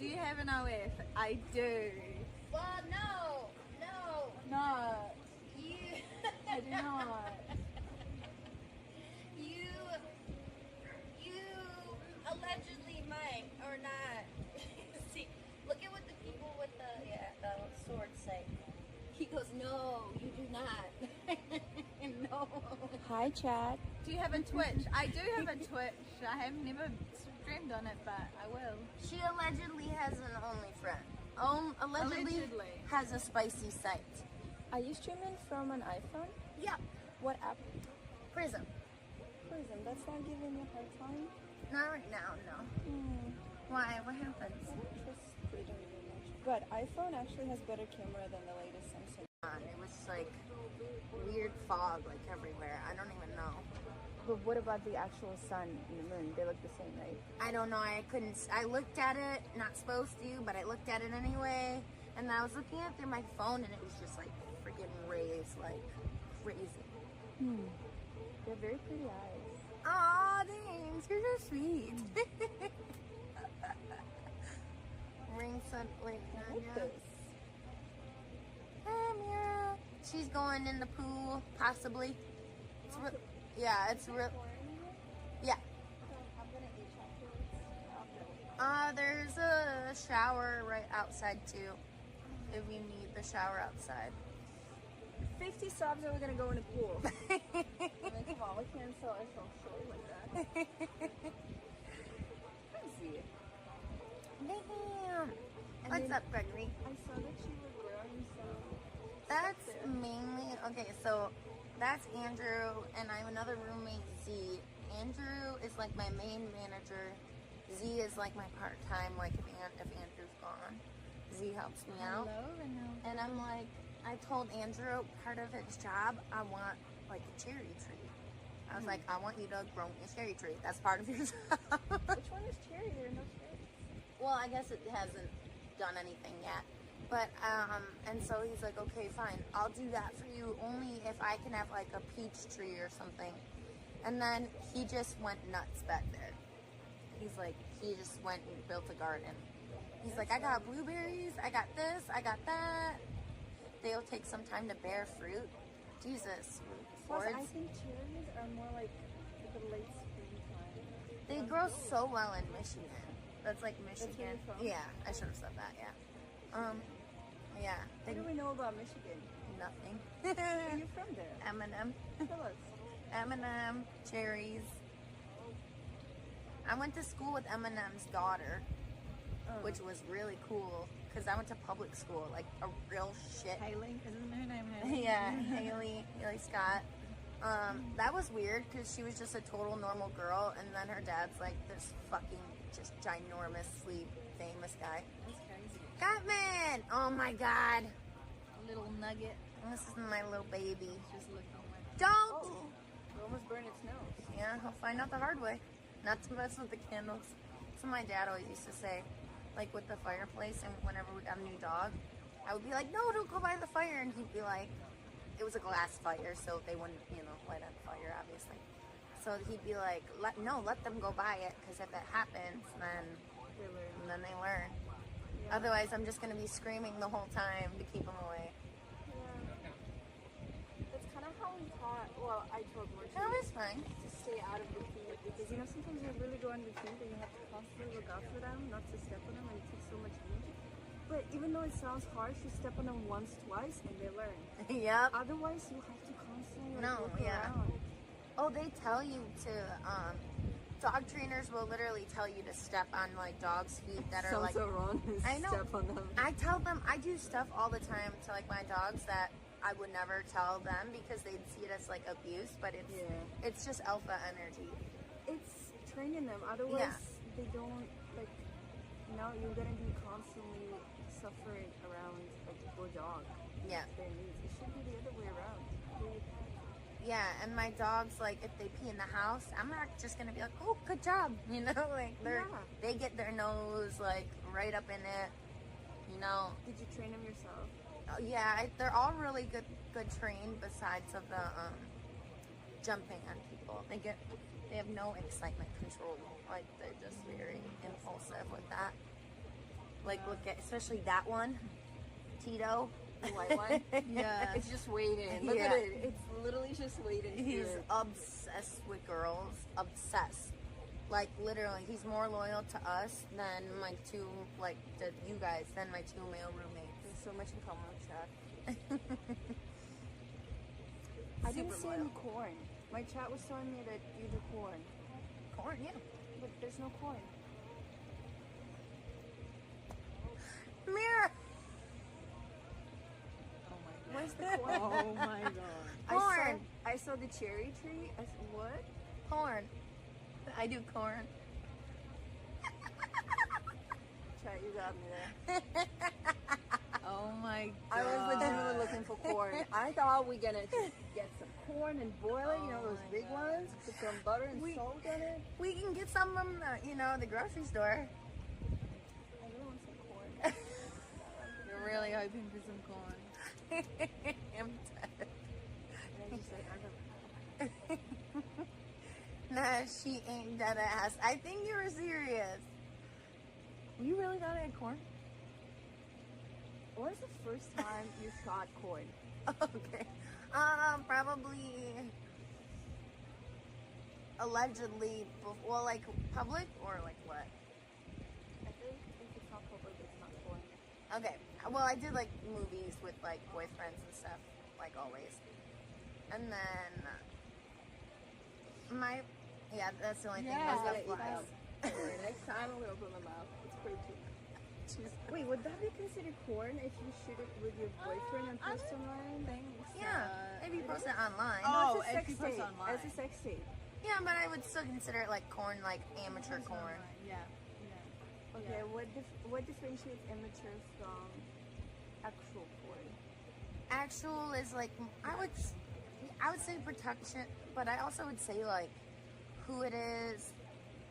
Do you have an OF? I do. Well, no. No, You. I do not. You allegedly might or not. See, look at what the people with the sword say. He goes, no, you do not. No. Hi, chat. Do you have a Twitch? I do have a Twitch. I have never streamed on it, but I will. She allegedly has an OnlyFriend. Allegedly has a spicy site. Are you streaming from an iPhone? Yeah. What app? Prism. Prism. That's not giving you a hard time? Not right now, no. Why? What happens? I don't trust Prism very much. But iPhone actually has better camera than the latest Samsung. It was like weird fog like everywhere. I don't even know. But what about the actual sun and the moon? They look the same, right? I don't know. I looked at it, not supposed to, but I looked at it anyway. And I was looking at it through my phone and it was just like freaking rays like crazy. They're very pretty eyes. Aw, thanks. You're so sweet. Ring suddenly. I like this. Hi, Mira. She's going in the pool, possibly. It's it's real. Yeah. I'm gonna eat afterwards. There's a shower right outside too. If you need the shower outside. 50 subs and we're gonna go in the pool. I mean, come on, we can't sell ourselves short like that. Crazy. Damn. What's up, Gregory? I saw that you were wearing some. That's mainly, okay, so that's Andrew, and I have another roommate, Z. Andrew is like my main manager. Z is like my part-time, like if Andrew's gone. Z helps me out. And I'm like, I told Andrew part of his job, I want like a cherry tree. I was like, I want you to grow me a cherry tree. That's part of your job. Which one is cherry? There are no cherries. Well, I guess it hasn't done anything yet. But, and so he's like, okay, fine. I'll do that for you only if I can have like a peach tree or something. And then he just went nuts back there. He's like, he just went and built a garden. He's like, I got blueberries, I got this, I got that. They'll take some time to bear fruit. Jesus. Plus, I think cherries are more like the late springtime. They grow so well in Michigan. That's like Michigan. That's where you're from? Yeah, I should have said that, yeah. Yeah. What do we know about Michigan? Nothing. Are you from there? M&M. Tell us. M&M, cherries. I went to school with Eminem's daughter, which was really cool because I went to public school, like a real shit. Haley, isn't her name Haley? Yeah, Haley Scott. That was weird because she was just a total normal girl, and then her dad's like this fucking just ginormously famous guy. That's crazy. Catman! Oh my god. A little nugget. This is my little baby. Just looking like. Don't! Oh, it almost burned its nose. Yeah, he'll find out the hard way. Not to mess with the candles. So my dad always used to say, like with the fireplace, and whenever we got a new dog, I would be like, no, don't go by the fire. And he'd be like, it was a glass fire, so they wouldn't, light on fire, obviously. So he'd be like, let them go by it, because if it happens, then they learn. Yeah. Otherwise, I'm just going to be screaming the whole time to keep them away. Yeah. That's kind of how we taught, well, I told Marcia No, it's fine. to stay out of the feet, because, sometimes they really go on the feet, and you have to constantly look out for them, not to step on them, and it takes so much energy. But even though it sounds harsh, you step on them once, twice, and they learn. Yep. Otherwise, you have to constantly look yeah. around. Oh, they tell you to, dog trainers will literally tell you to step on, like, dogs' feet that are, like... So wrong. I know. Step on them. I tell them, I do stuff all the time to, like, my dogs that I would never tell them because they'd see it as, like, abuse, but it's just alpha energy. It's training them. Otherwise, they don't, like... Now you're gonna be constantly suffering around a poor dog. Yeah. Their needs. It should be the other way around. Yeah, and my dogs, like, if they pee in the house, I'm not just gonna be like, oh, good job, like, they get their nose, like, right up in it, Did you train them yourself? Yeah, they're all really good trained besides of the, jumping on people. They have no excitement control. Like, they're just very impulsive with that. Like, look at, especially that one, Tito. The white one. Yeah. It's just waiting. Look Yeah. at it. It's literally just waiting. He's here. obsessed with girls. Obsessed. Like, literally, he's more loyal to us than my two, like, you guys, than my two male roommates. There's so much in common with chat. I didn't Super see any corn. My chat was telling me that you do corn, Corn, yeah. but there's no corn. Mira! Oh my god. Where's the corn? Oh my god. Corn! I saw the cherry tree. I said, what? Corn. I do corn. Chat, you got me there. Oh my god. I was legitimately looking for corn. I thought we gonna just get some corn and boil it, you know, those big ones, put some butter and salt on it. We can get some from the grocery store. I really want some corn. You're really hoping for some corn. I'm dead. And I just like, I don't know. Nah, she ain't dead ass. I think you were serious. You really thought I had corn? When's the first time you shot corn? Okay. Probably allegedly, well, like public or like what? I think if it's not public, it's not corn. Okay. Well, I did like movies with like boyfriends and stuff, like always. And then that's the only thing. Yeah, Was I the flies. Next time I'm gonna open my mouth. It's pretty cute. Wait, would that be considered corn if you shoot it with your boyfriend and post online? Yeah, if you post it online. Oh, it's a if you sex post tape. online. It's a sex tape. Yeah, but I would still consider it like corn, like amateur corn. Yeah. Okay, what differentiates amateur from actual corn? Actual is like I would say production, but I also would say like who it is,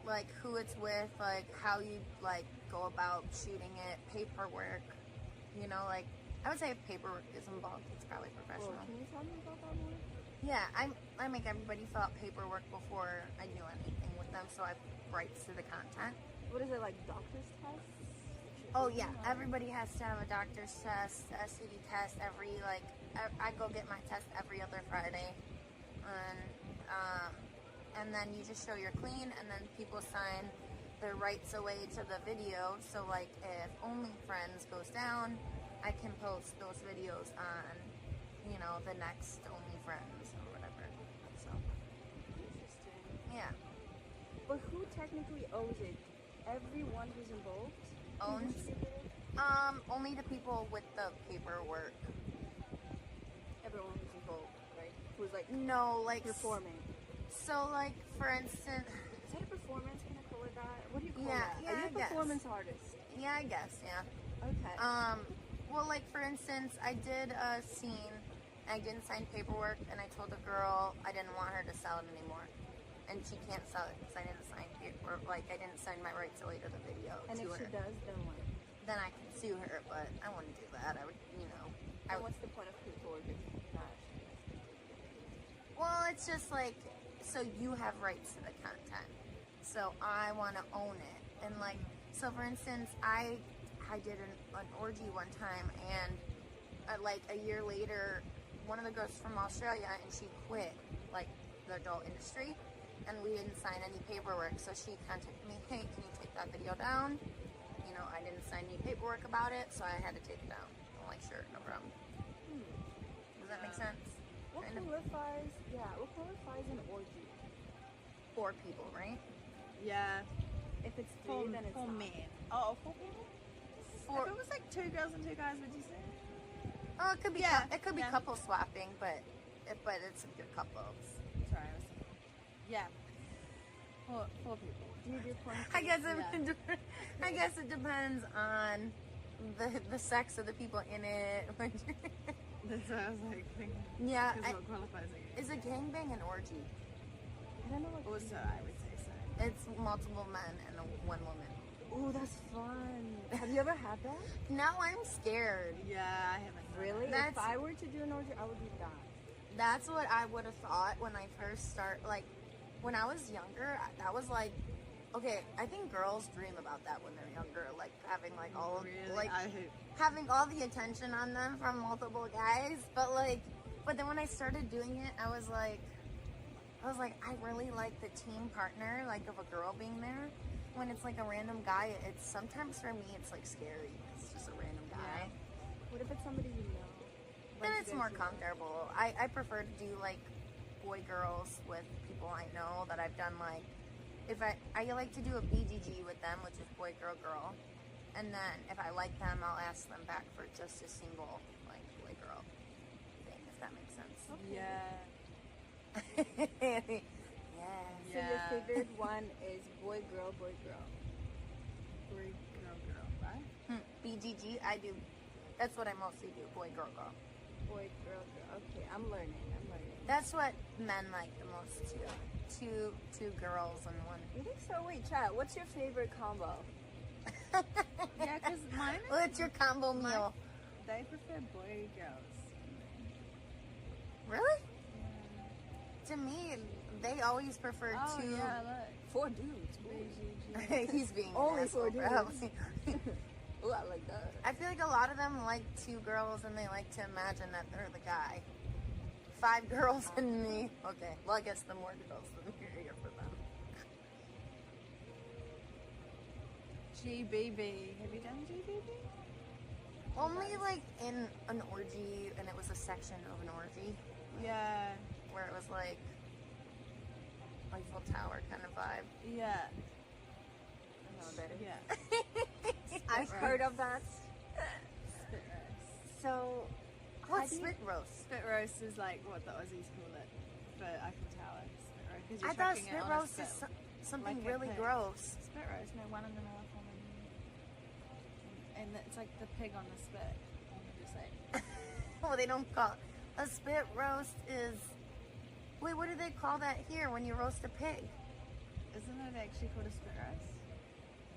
like who it's with, like how you like go about shooting it, paperwork. You know, like I would say if paperwork is involved, it's probably professional. Well, can you tell me about that more? Yeah, I make everybody fill out paperwork before I do anything with them, so I have rights to the content. What is it, like doctor's tests? Oh yeah, everybody has to have a doctor's test, STD test every I go get my test every other Friday, and then you just show you're clean, and then people sign their rights away to the video. So like if OnlyFriends goes down, I can post those videos on, the next OnlyFriends or whatever. So Interesting. yeah, But who technically owns it? Everyone who's involved? owns only the people with the paperwork. Everyone who's involved, right? Who's like No, like performing. So like for instance. Is that a performance? Can I call it that? What do you call Yeah, that? yeah, Are you I a guess. performance artist? Yeah, I guess, yeah. Okay. Well, like, for instance, I did a scene, I didn't sign paperwork, and I told the girl I didn't want her to sell it anymore. And she can't sell it because I didn't sign paperwork, like, I didn't sign my rights away to the video and to if her. she does, then what? Then I can sue her, but I wouldn't do that. I would, And what's the point of paperwork if you're not? Well, it's just like, so you have rights to the content. So I want to own it. And like, so for instance, I did an orgy one time, and like a year later, one of the girls from Australia, and she quit like the adult industry, and we didn't sign any paperwork. So she contacted me, hey, can you take that video down? I didn't sign any paperwork about it, so I had to take it down. I'm like, sure, no problem. Does that make sense? What Kind of. qualifies an orgy? 4 people, right? Yeah. If it's For, 3, then it's for not. men. Oh, for people? For, If it was like 2 girls and 2 guys, would you say? oh, it could be Yeah, it could be yeah. couple swapping, but it's a good couples. Sorry, I was thinking. Yeah. For people. Do you do porn? I guess Yeah. I guess it depends on the sex of the people in it. That's what I was like thinking. Yeah, Because what qualifies it? is a gangbang an orgy? I don't know what. Also, I would say so. It's multiple men and one woman. Oh, that's fun. Have you ever had that? No, I'm scared. Yeah, I haven't. done Really? it. That's- If I were to do an orgy, I would do that. That's what I would have thought when I first when I was younger. That was like Okay, I think girls dream about that when they're younger, like having like all Really? like I hope. having all the attention on them from multiple guys. But then when I started doing it, I was like, I really like the team partner, like of a girl being there. When it's like a random guy, it's sometimes for me it's like scary. It's just a random guy. Yeah. What if it's somebody you know? Then Like, it's you more guys know? comfortable. I prefer to do like boy girls with people I know that I've done like if I like to do a BGG with them, which is boy girl girl, and then if I like them, I'll ask them back for just a single like boy girl thing, if that makes sense. Yeah. Yes. So your favorite one is boy, girl, boy, girl. Boy, girl, right? BGG, I do. That's what I mostly do. Boy, girl, girl. Boy, girl, girl. Okay, I'm learning. That's what men like the most too. Two girls and one. You think so? Wait, chat. What's your favorite combo? Yeah, because mine is, What's your combo meal? they prefer boy girls. Really? To me, they always prefer Oh, two. yeah, 4 dudes. look. He's being Only an asshole, 4 dudes. probably. Ooh, I like that. I feel like a lot of them like 2 girls and they like to imagine that they're the guy. 5 girls and me. Okay, well I guess the more girls the merrier for them. GBB. Have you done GBB? Only like in an orgy, and it was a section of an orgy Yeah. where it was like Eiffel Tower kind of vibe. Yeah. I know that. Yeah. I've heard of that. Spit roast. So, What's how do you- spit roast? Spit roast is like what the Aussies call it for Eiffel Tower. Spit roast. 'Cause you're I thought chucking it spit on a roast is spit. something Like a really pig. gross. Spit roast, no, one in the mouth, one in and it's like the pig on the spit. I'm just like, Oh, they don't call a spit roast is. Wait, what do they call that here when you roast a pig? isn't it actually called a spit roast?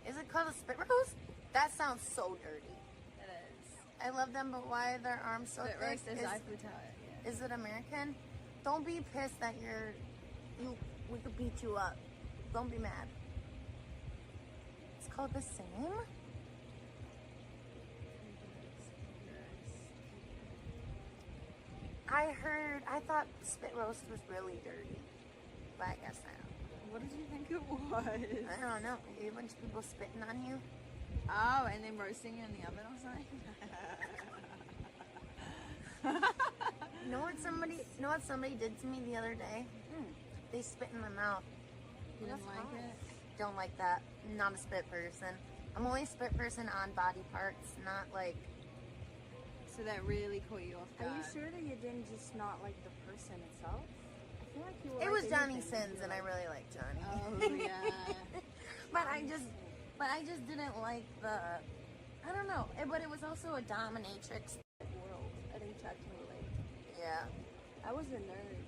Is it called a spit roast? That sounds so dirty. It is. I love them, but why are their arms so Spit thick? roast is Eiffel Tower, yeah. Is it American? Don't be pissed that we could beat you up. Don't be mad. It's called the same? I thought spit roast was really dirty. But I guess I don't. What did you think it was? I don't know. Maybe a bunch of people spitting on you. Oh, and then roasting it in the oven or something? You know what somebody did to me the other day? They spit in my mouth. You didn't like it? Don't like that. Not a spit person. I'm only a spit person on body parts, not like. So that really caught you off guard. Are you sure that you didn't just not like the person itself? I feel like you were. It was Johnny anything. Sins, and I really like Johnny. Oh, yeah. But I just didn't like the. I don't know. But it was also a dominatrix. World. I think chat can relate. Yeah. I was a nerd.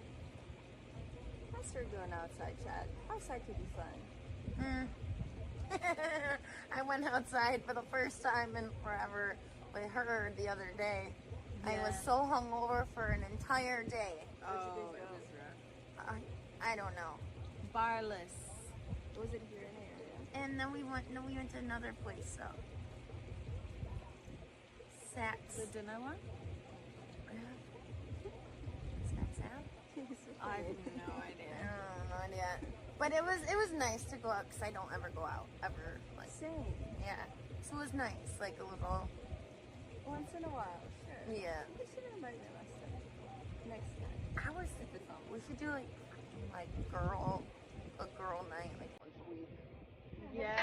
I started going outside, chat. Outside could be fun. I went outside for the first time in forever with her the other day. I was Yeah. so hungover for an entire day. Oh, Where'd it you guys was rough. I don't know. Barless. Was it here in the area? And then we went to another place. So. Sex. The dinner one? Sex out. I have no I idea. don't know, not yet. But it was nice to go out because I don't ever go out ever. Like, Same. yeah. So it was nice, like a little. Once in a while, sure. Yeah. You should invite me next time. I was thinking we should do like a girl night like once a week. Yeah.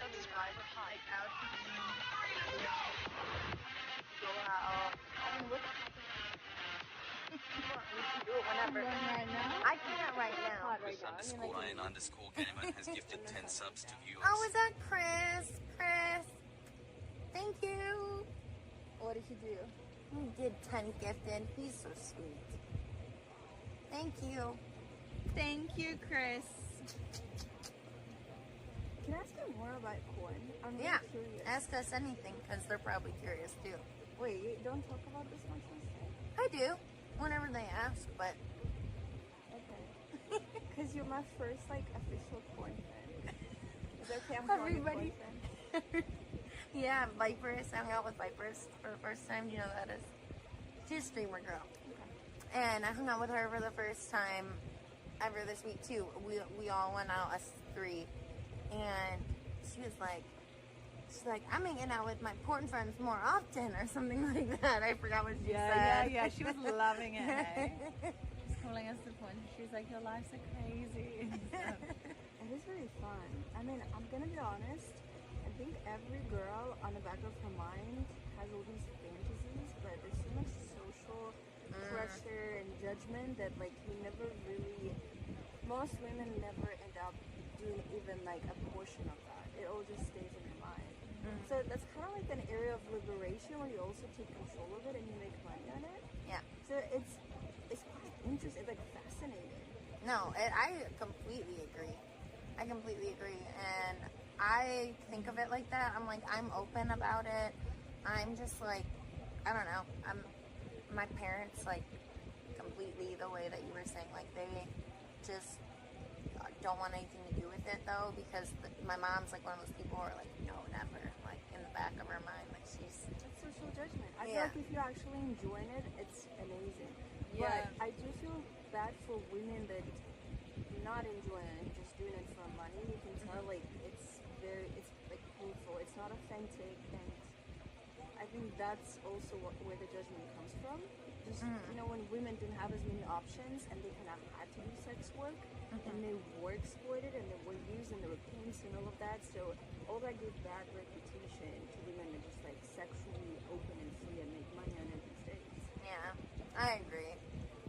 Subscribe, like out. Go out. I mean, we can do it whenever. Right now? I can't right now. Hot right Chris now. underscore Ryan underscore gamer has gifted 10 subs to viewers. Oh, is that Chris? Chris. Thank you. What did you do? He did 10 gifted. He's so sweet. Thank you. Thank you, Chris. Can I ask you more about porn? I'm really Yeah. curious. Ask us anything because they're probably curious too. Wait, don't talk about this much. I do. Whenever they ask, but Okay. Because you're my first, like, official porn fan. Is it okay? I'm calling you Everybody. porn fan. Yeah, Vipers. I hung out with Vipers for the first time. Do you know who that is? She's a streamer girl. And I hung out with her for the first time ever this week too. We all went out, us three, and she was like, I'm hanging out with my porn friends more often, or something like that. I forgot what she said. Yeah. She was loving it. Hey? She's calling us the point. She's like, your lives are crazy. It is really fun. I mean, I'm gonna be honest. I think every girl on the back of her mind has all these fantasies, but there's so much social pressure and judgment that like most women never end up doing even like a portion of that. It all just stays in your mind. So that's kind of like an area of liberation where you also take control of it and you make money on it. Yeah. So it's quite interesting. It's like fascinating. No, I completely agree. And I think of it like that. I'm like, I'm open about it. I'm just like, I don't know. My parents, like, completely the way that you were saying, like, they just don't want anything to do with it, though, because my mom's, like, one of those people who are like, no, never, like, in the back of her mind, like, she's... It's social judgment. I feel like if you're actually enjoying it, it's amazing. Yeah. But I do feel bad for women that not enjoying it, just doing it for money. You can tell, like, it's like, painful. It's not authentic, and I think that's also where the judgment comes from. Just, you know, when women didn't have as many options and they kind of had to do sex work, and they were exploited and they were used and they were pimps and all of that, so all that gave bad reputation to women that just like sexually open and free and make money on it these days. Yeah, I agree.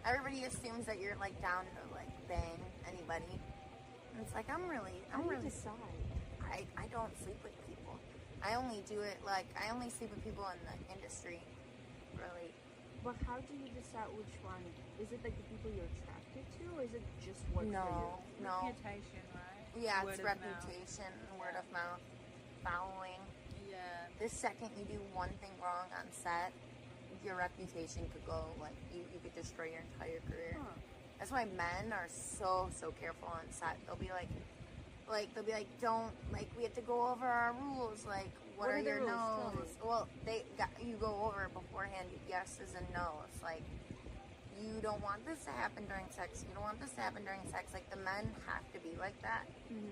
Everybody assumes that you're like down to like bang anybody. And it's like, I'm really decide. I don't sleep with people. I only do it like, I only sleep with people in the industry, really. But how do you decide which one? Is it like the people you're attracted to, or is it just work for you? No. Reputation, right? Yeah, Word it's of reputation, word of mouth, following. Yeah. The second you do one thing wrong on set, your reputation could go, like, you could destroy your entire career. Huh. That's why men are so careful on set. They'll be like, don't, like, we have to go over our rules, like, what are the your rules? Tell no's? me. Well, you go over it beforehand, yeses and no's. Like, you don't want this to happen during sex. You don't want this to happen during sex. Like, the men have to be like that.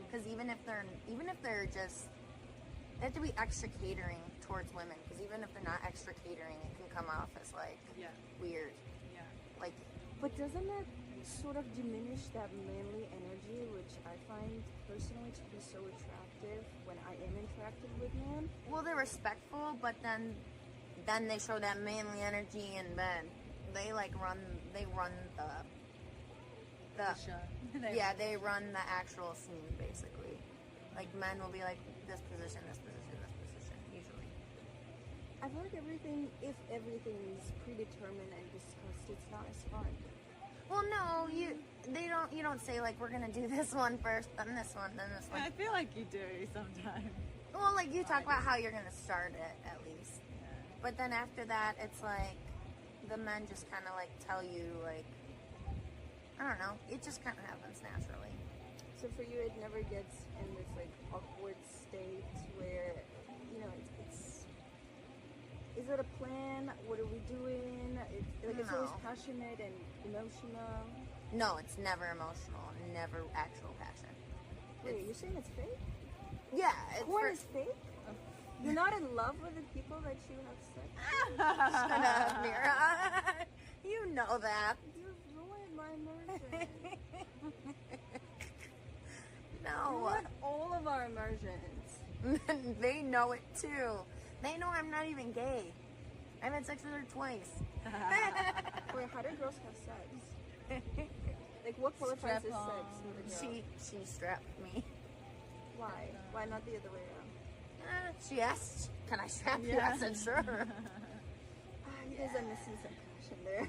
Because even if they're just, they have to be extra catering towards women. Because even if they're not extra catering, it can come off as, like, weird. Yeah. Like, But doesn't it sort of diminish that manly energy, which I find personally to be so attractive when I am interacting with men? well, they're respectful, but then they show that manly energy in bed. They run the Show. they run the actual scene basically. Like, men will be like, this position, usually. I feel like if everything is predetermined and discussed, it's not as fun. Well, no, you don't say, like, we're gonna do this one first, then this one, then this one. I feel like you do sometimes. Well, like, you talk about how you're gonna start it at least, but then after that, it's like the men just kind of like tell you, like, I don't know, it just kind of happens naturally. So for you, it never gets in this like awkward state where, you know, it's is it a plan? What are we doing? It's always No. passionate and emotional. No, it's never emotional, never actual passion. Wait, you're saying it's fake? Yeah, it's Porn is fake? You're not in love with the people that you have sex with? Shut up, Mira. You know that. You've ruined my immersion. You No. ruined all of our immersions. They know it too. They know I'm not even gay. I've had sex with her twice. Wait, how do girls have sex? Like, what qualifies as sex Strap-on. with a girl? She strapped me. Why? Why not the other way around? She asked, can I strap you? I Yeah. said, sure. You guys are missing some passion there.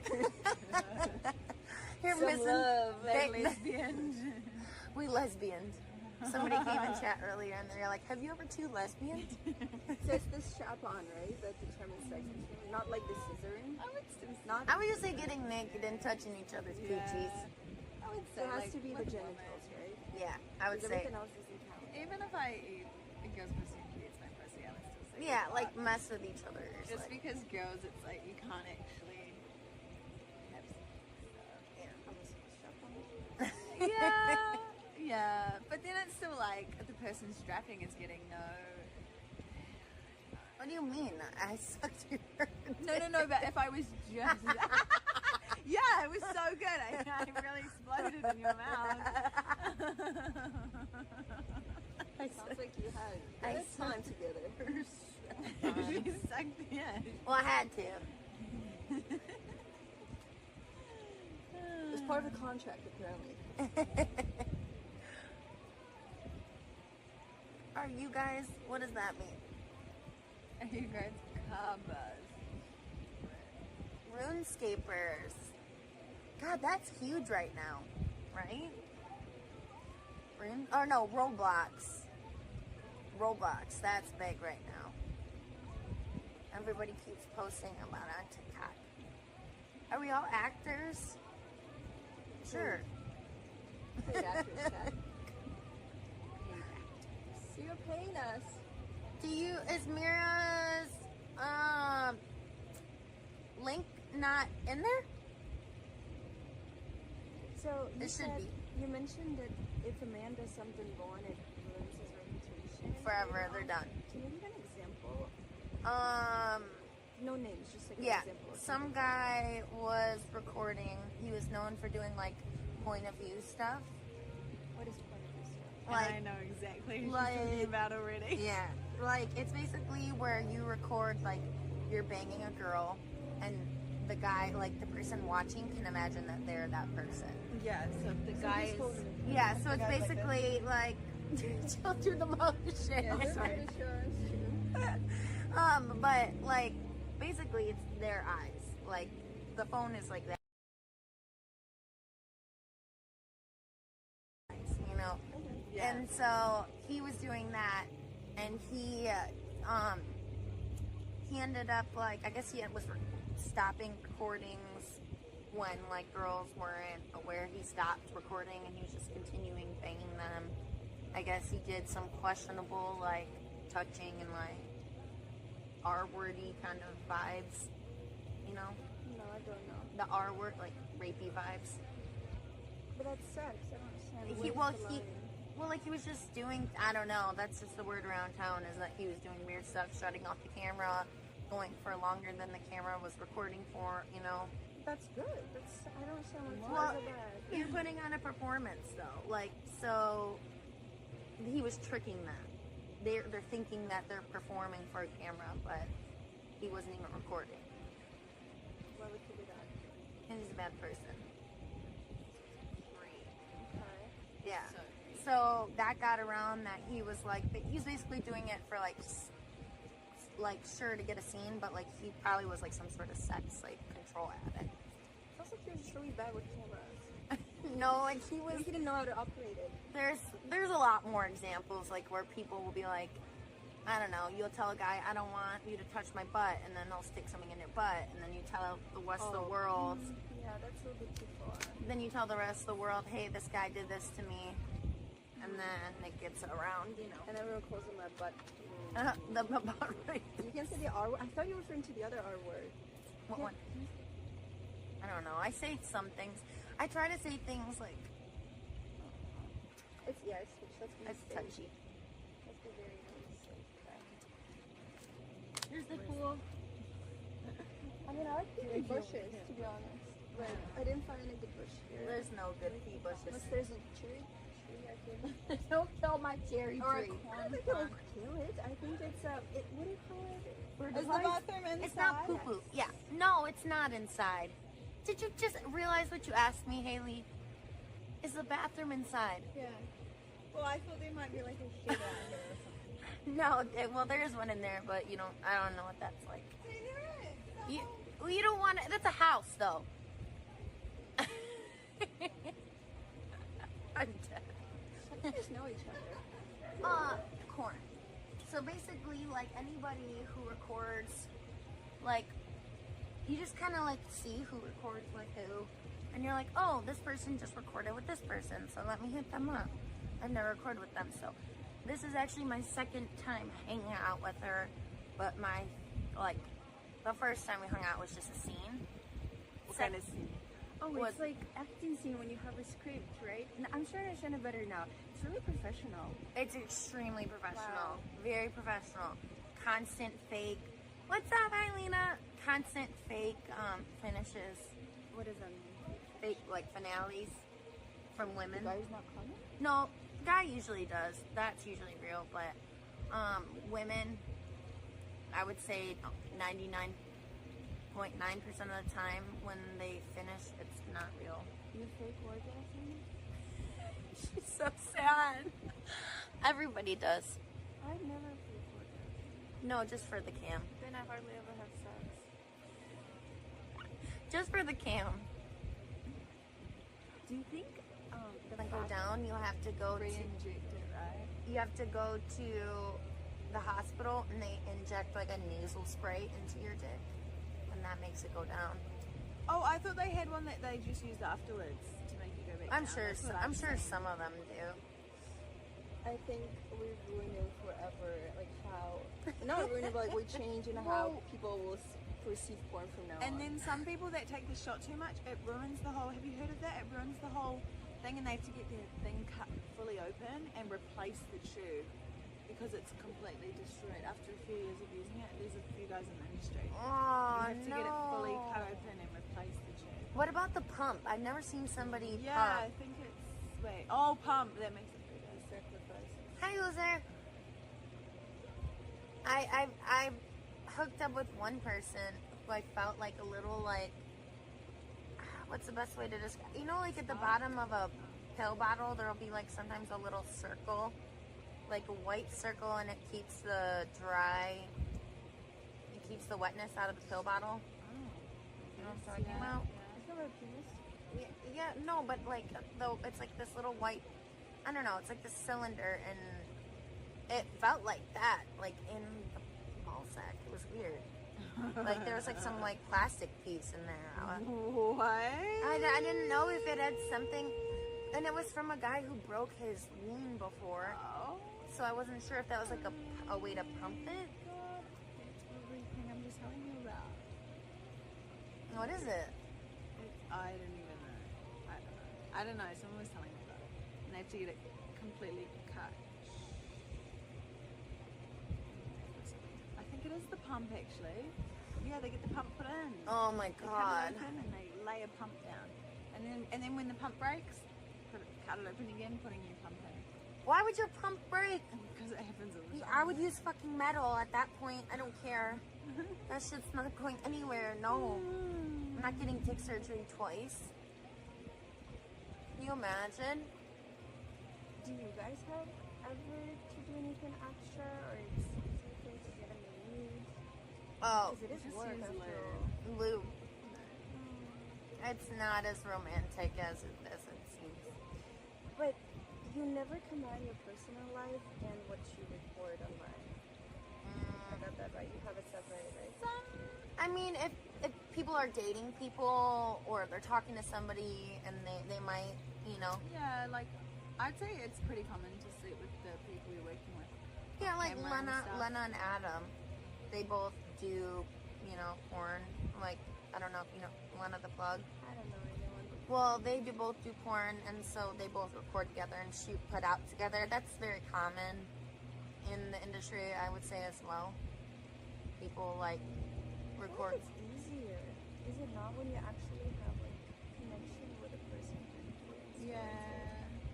You're Some missing. love, they- lesbian. We lesbianed. Somebody came in chat earlier and they're like, have you ever two lesbians? So it's this strap-on, right, that determines sex between women, not like the scissoring. I would still Not. I would just say getting naked and touching each other's coochies. I would So say it has like, to be the with genitals, women. right? Yeah, I would 'Cause say. everything else doesn't count. Even if I eat a girl's pussy and she eats my pussy, I would still say Yeah, fuck. like mess with each other. It's Just like, because girls, it's like you can't actually have sex. Yeah, yeah. But then it's still like if the person strapping is getting no. what do you mean? I sucked your No. But if I was just. Yeah, it was so good. I really exploded in your mouth. Sounds like you had I good time together. You sucked the end. Well, I had to. It's part of the contract, apparently. Are you guys? What does that mean? And you guys combos. RuneScapers. God, that's huge right now, right? Roblox. Roblox, that's big right now. Everybody keeps posting about it on TikTok. Are we all actors? Sure. Paid actors, Kat. So you're paying us. Is Mira's link not in there? So you It should said, be. you mentioned that if a man does something wrong, it ruins his reputation. Forever, they're done. Can you give an example? No names, just like Yeah, an example. of some something. guy was recording. He was known for doing like point of view stuff. What is part of this? Like, I know exactly who like- she's talking about already. yeah, like it's basically where you record like you're banging a girl, and the guy, like the person watching, can imagine that they're that person. Yeah, so the So guy he's is. holding it. Yeah, so it's Guys like basically like children emotion. Yeah, Other sorry. insurance, too. But like basically it's their eyes. Like the phone is like that. You know? Yeah. And so he was doing that, and he ended up like, I guess he was stopping recordings when like girls weren't aware he stopped recording, and he was just continuing banging them. I guess he did some questionable like touching and like R-wordy kind of vibes, you know, No, I don't know. the R word, like rapey vibes. But that's sex. I don't understand. He Where's the he line? well, like he was just doing, I don't know, that's just the word around town, is that he was doing weird stuff, shutting off the camera, going for longer than the camera was recording for, you know. That's good. That's, I don't understand what's Well, wrong with that. you're putting on a performance though, like, so he was tricking them. They're thinking that they're performing for a camera, but he wasn't even recording. Why would you do that? And he's a bad person. Okay. Yeah. So that got around that he was like, he's basically doing it for like sure to get a scene, but like he probably was like some sort of sex like control addict. Sounds like you're just really bad with cameras. No, and he was. He didn't know how to operate it. There's a lot more examples like where people will be like, I don't know, you'll tell a guy, I don't want you to touch my butt, and then they'll stick something in your butt, and then you tell the rest of the world. Yeah, that's a little bit too far. Then you tell the rest of the world, hey, this guy did this to me, and then it gets around, you know. And everyone calls him a butt. The butt rape. You can say the R word. I thought you were referring to the other R word. What one? I don't know. I say some things. I try to say things like It's let's be it's safe. touchy. Let's be very safe. Here's the pool. I mean, I like the bushes, to be honest. But I didn't find any good bush here. There's no good pea bushes. Unless there's a cherry tree, I think. Don't kill my cherry Or a tree. corn. I don't think it'll kill it. I think it's what do you call it? Is the bathroom inside? It's not poo poo. Yeah. No, it's not inside. Did you just realize what you asked me, Haley? Is the bathroom inside? Yeah. Well, I thought there might be like a shit out here or something. No. Well, there is one in there, but you don't. I don't know what that's like. See, there is. You don't want it. That's a house, though. I'm dead. We just know each other. Corn. So basically, like anybody who records, like you just kind of like see who records with who, and you're like, oh, this person just recorded with this person, so let me hit them up. I've never recorded with them, so this is actually my second time hanging out with her, but the first time we hung out was just a scene. What kind of scene? Oh, Was- it's like acting scene when you have a script, right? And I'm sure I understand it better now. It's really professional. It's extremely professional. Wow. Very professional. Constant fake. What's up, Eileena? Constant fake finishes. What does that mean? Fake, like, finales from women. The guy's not coming? No, guy usually does. That's usually real, but women, I would say 99.9% of the time when they finish, it's not real. You fake orgasm? She's so sad. Everybody does. I've never fake orgasm. No, just for the cam. Then I hardly ever have sex. Just for the cam. Do you think the Then go fact down, you'll have to go to re-injected, right? you have to go to the hospital and they inject like a nasal spray into your dick, and that makes it go down. Oh, I thought they had one that they just used afterwards to make you go back I'm down. sure. That's what I'm sure saying. some of them do. I think we're ruining forever, like how, not ruining, but like we're changing how people will perceive porn from now on. And then some people that take the shot too much, it ruins the whole. Have you heard of that? It ruins the whole thing, and they have to get their thing cut fully open and replace the tube because it's completely destroyed. After a few years of using it, there's a few guys in the industry. Oh, You have to get it fully cut open and replace the tube. What about the pump? I've never seen somebody Yeah, I pump. think it's wait. Oh, pump. That makes it pretty good. Sacrifices. Hi, loser. I hooked up with one person who I felt like a little like, what's the best way to describe? You know, like at the bottom of a pill bottle, there'll be like sometimes a little circle, like a white circle, and it keeps the wetness out of the pill bottle. You know what I'm talking about? It's not a penis. Yeah, no, but like, though, it's like this little white, I don't know, it's like this cylinder, and it felt like that, like in the ball sack. It was weird. Like there was like some like plastic piece in there. What? I didn't know if it had something, and it was from a guy who broke his wound before, Oh. so I wasn't sure if that was like a way to pump it. God, it's everything I'm just telling you about. What is it? I didn't even know. I don't know. Someone was telling me about it. And they have to get it completely cut. I think it is the pump actually. Yeah, they get the pump put in. Oh my They god. cut it open and they lay a pump down. And then when the pump breaks, cut it open again, put a new pump in. Why would your pump break? Because it happens all the time. I would use fucking metal at that point. I don't care. That shit's not going anywhere. No. I'm not getting dick surgery twice. Can you imagine? Do you guys have ever to do anything extra, or it's okay to get a nude? Oh, Because it is just work use after lube. all. lube. It's not as romantic as it seems. But you never combine your personal life and what you record online. I got that right. You have it separated, right? I mean, if people are dating people or they're talking to somebody and they might, you know. Yeah, like I'd say it's pretty common to sleep with the people you're working with. Yeah, like Camera and stuff. Lena and Adam. They both do, you know, porn. Like, I don't know if you know Lena the Plug. I don't know anyone. Well, they both do porn, and so they both record together and put out together. That's very common in the industry, I would say, as well. People like I record. think it's easier. Is it not when you actually have like connection with a person? Yeah.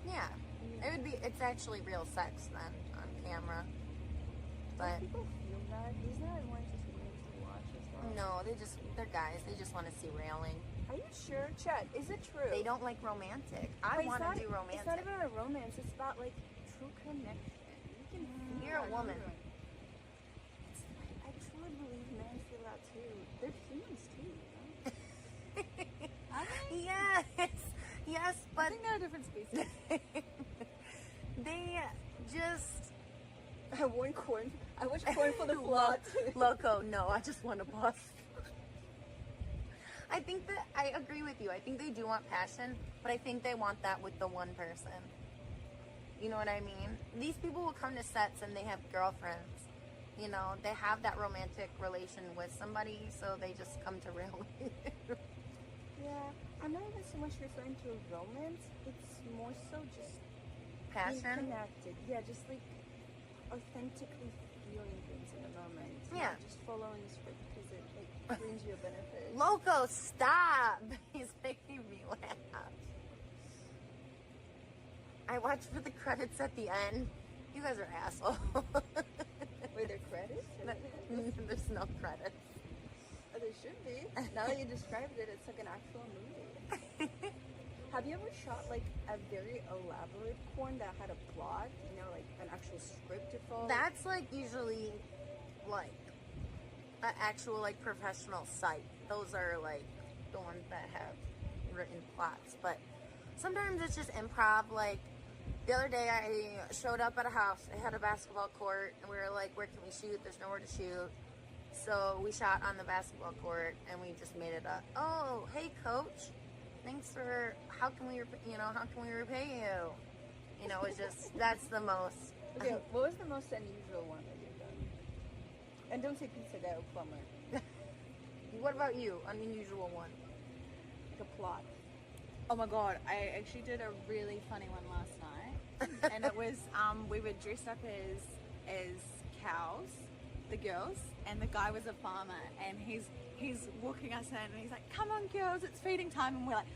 Yeah, it would be. It's actually real sex then on camera. But People feel that. Is that everyone just willing to watch as well? no, they're guys. They just want to see railing. Are you sure, Chet? Is it true? They don't like romantic. I But it's want to not- do romantic. It's not about a romance. It's about like true connection. You can feel You're a that woman. feeling. I truly believe men feel that too. They're humans too, you know? Yes, I but think they're a different species. they just I want corn. I wish corn for the plot. loco. No, I just want to bust. I think that I agree with you. I think they do want passion, but I think they want that with the one person. You know what I mean? These people will come to sets and they have girlfriends. You know, they have that romantic relation with somebody, so they just come to realize. Yeah, I'm not even so much referring to romance. It's more so just Passion? being connected. Yeah, just like authentically feeling things in the moment. Yeah. Not just following the script because it like brings you a benefit. Loco, stop! He's making me laugh. I watched for the credits at the end. You guys are assholes. Wait, there credits? There's no credits. Oh, there should be. Now that you described it, it's like an actual movie. Have you ever shot like a very elaborate porn that had a plot? You know, like an actual script to follow? That's like usually like an actual like professional site. Those are like the ones that have written plots. But sometimes it's just improv. Like the other day I showed up at a house. It had a basketball court and we were like, where can we shoot? There's nowhere to shoot. So we shot on the basketball court and we just made it up. Oh, hey coach. Thanks for, how can we repay you? You know, it's just, that's the most. Okay, what was the most unusual one that you've done? And don't say pizza guy or plumber. What about you? Unusual one. Like a plot. Oh my god, I actually did a really funny one last night. And it was, we were dressed up as cows, the girls, and the guy was a farmer, and he's walking us in, and he's like, come on girls, it's feeding time, and we're like,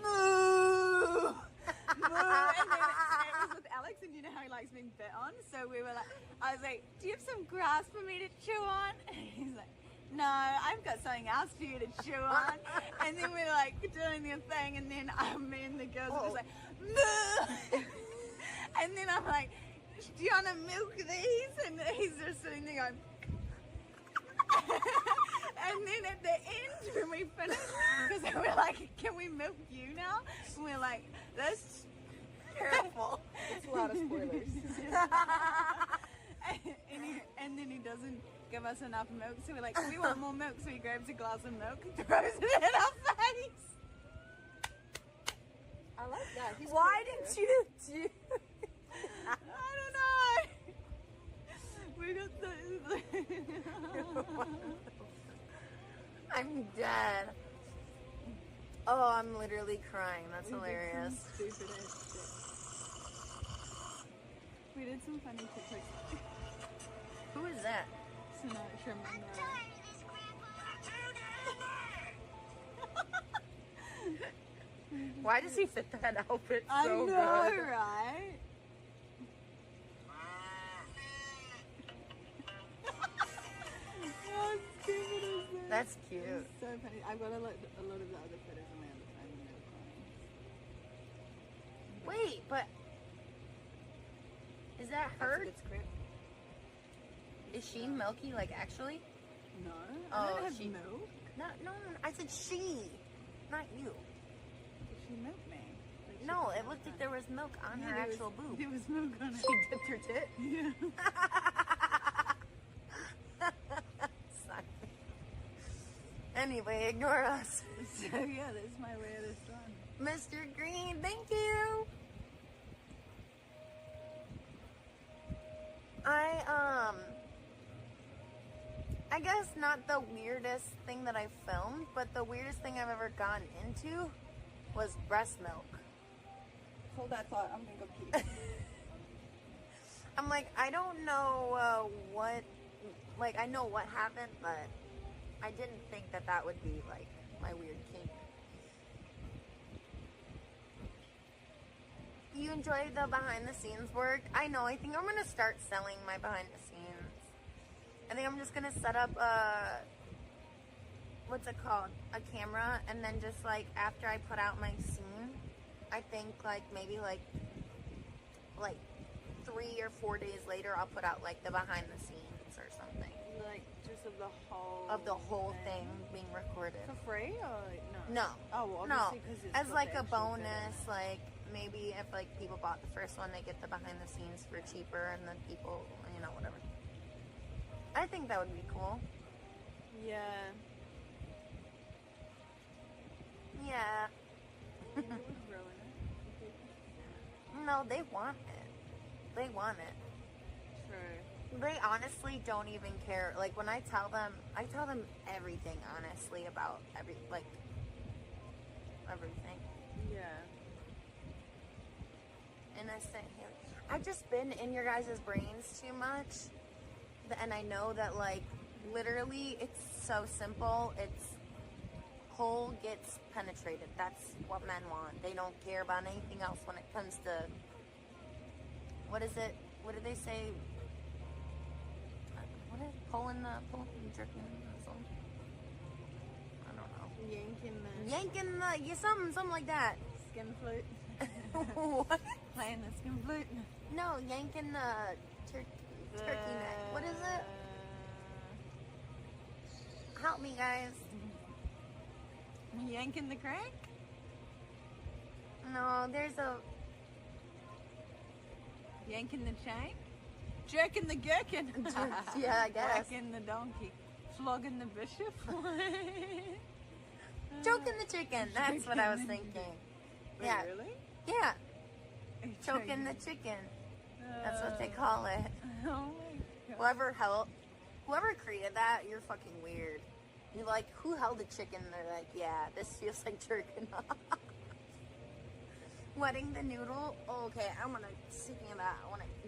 moo! Moo! And then it was with Alex, and you know how he likes being bit on, so we were like, I was like, do you have some grass for me to chew on? And he's like, no, I've got something else for you to chew on. And then we're like doing the thing, and then me and the girls were just like, moo! And then I'm like, do you want to milk these? And he's just sitting there going, and then at the end when we finished, because we're like, can we milk you now? And we're like, that's terrible. It's a lot of spoilers. and then he doesn't give us enough milk, so we're like, we want more milk, so he grabs a glass of milk and throws it in our face. I like that. He's Why creative. did you do? I don't know. We got the I'm dead. Oh, I'm literally crying. That's hilarious. Stupid ass shit. We did some funny TikToks. Who is that? Sinatra, Why does he fit that outfit so I know, good? right? How stupid is that? That's cute. It's so funny. I've got a lot of the other photos on my other phone, and they're crying. Wait, but is that That's a her? good script. Is she milky? Like actually? No, Oh, I don't have she- milk. No. I said she, not you. She milked me. Like, she No, put it milk looked like on there was milk on Yeah, her there was- actual boob. There was milk on it. She dipped her tit. Yeah. Sorry. Anyway, ignore us. So yeah, that's my weirdest one. Mr. Green, thank you. I guess not the weirdest thing that I filmed, but the weirdest thing I've ever gotten into was breast milk. Hold that thought. I'm gonna go pee. I'm like, I don't know what, like, I know what happened, but I didn't think that that would be, like, my weird kink. You enjoy the behind-the-scenes work? I know, I think I'm going to start selling my behind-the-scenes. I think I'm just going to set up a, what's it called? A camera, and then just, like, after I put out my scene, I think, like, maybe, like 3 or 4 days later, I'll put out like the behind the scenes or something Like just of the whole thing being recorded. for free or No, Oh, well, no, obviously because it's as got like the a actual bonus. Like maybe if like people bought the first one, they get the behind the scenes for cheaper, and then people, you know, whatever. I think that would be cool. video. Yeah. Yeah. It would ruin it. No, they want it. They want it. True. They honestly don't even care. Like when I tell them everything honestly about everything. Yeah. And I say, I've just been in your guys' brains too much. And I know that, like, literally, it's so simple. It's hole gets penetrated. That's what men want. They don't care about anything else when it comes to, what is it? What did they say? What is pulling the jerking? I don't know. Yanking the, yeah, something like that. Skin flute. What? Playing the skin flute. No, yanking the turkey neck. What is it? Help me, guys. Yanking the crank? No, there's a... Yanking the chain? Jerking the gherkin? Yeah, I guess. Whacking the donkey? Flogging the bishop? Choking the chicken. That's what I was thinking. Wait, Yeah. really? Yeah. Choking the chicken. That's what they call it. Oh my God. Whoever created that, you're fucking weird. You're like, who held the chicken? They're like, yeah, this feels like jerking off. Wetting the noodle. Oh, okay, I'm gonna, speaking of that,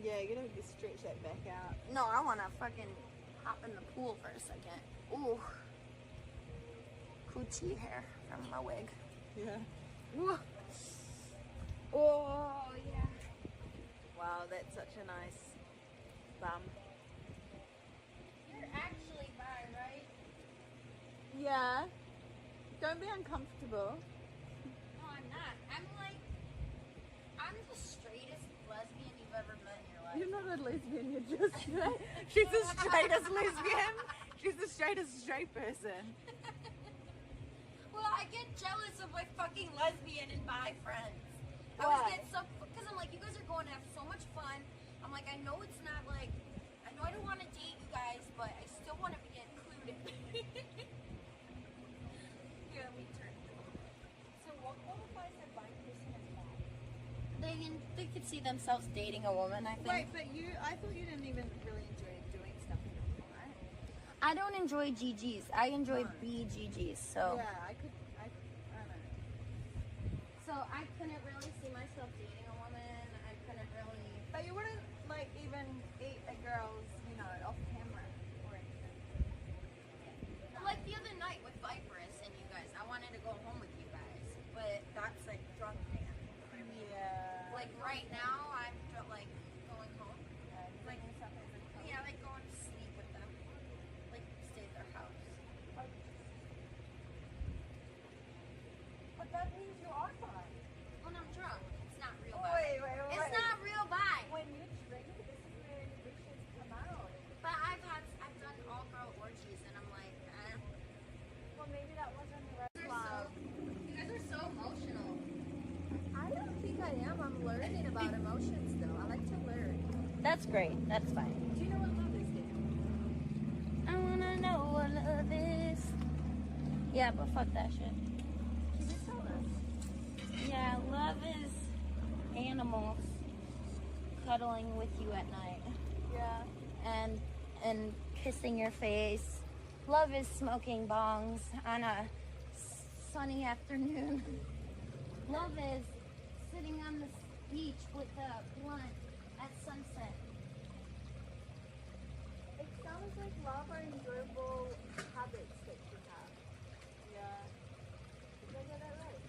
Yeah, you gotta stretch that back out. no, I wanna fucking hop in the pool for a second. Ooh. Coochie hair from my wig. Yeah. Ooh. Oh, yeah. Wow, that's such a nice bum. You're actually bi, right? Yeah. Don't be uncomfortable. No, I'm not. I'm the straightest lesbian you've ever met in your life. You're not a lesbian, you're just straight. She's the straightest lesbian. She's the straightest straight person. Well, I get jealous of my fucking lesbian and bi friends. I Why? always get so, because I'm like, you guys are going to have so much fun. I'm like, I know it's not like, I know I don't want to date you guys, but I still want to be included. Here, let me turn. So what qualifies a bi person as bi? They could see themselves dating a woman, I think. Wait, but I thought you didn't even really enjoy doing stuff with them, right? I don't enjoy GGs. I enjoy BGGs, so. Yeah, I don't know. So I couldn't really see myself dating a woman. I couldn't really. But you wouldn't, like, even eat a girl's, off camera or anything. Like the other night with Viperous and you guys, I wanted to go home with you guys, but that's like drunk man. You know what I mean? Yeah. Like right now, I'm like going home. Like, something Yeah, like going to sleep with them. Like stay at their house. But that means you are bi. When I'm drunk, it's not real Wait, bi. wait, It's not real bi. When you drink, this is where the bitches come out. But I've done all girl orgies and I'm like, Well, maybe that wasn't the right you guys are so emotional. I don't think I am. I'm learning about emotions, though. I like to learn. That's great. That's fine. Do you know what love is, Dan? I wanna know what love is. Yeah, but fuck that shit. Can you tell us? Yeah, love is animals cuddling with you at night Yeah. and kissing your face. Love is smoking bongs on a sunny afternoon. Love is sitting on the beach with a blunt at sunset. It sounds like love are enjoyable habits that you have. Yeah. Did I get that right?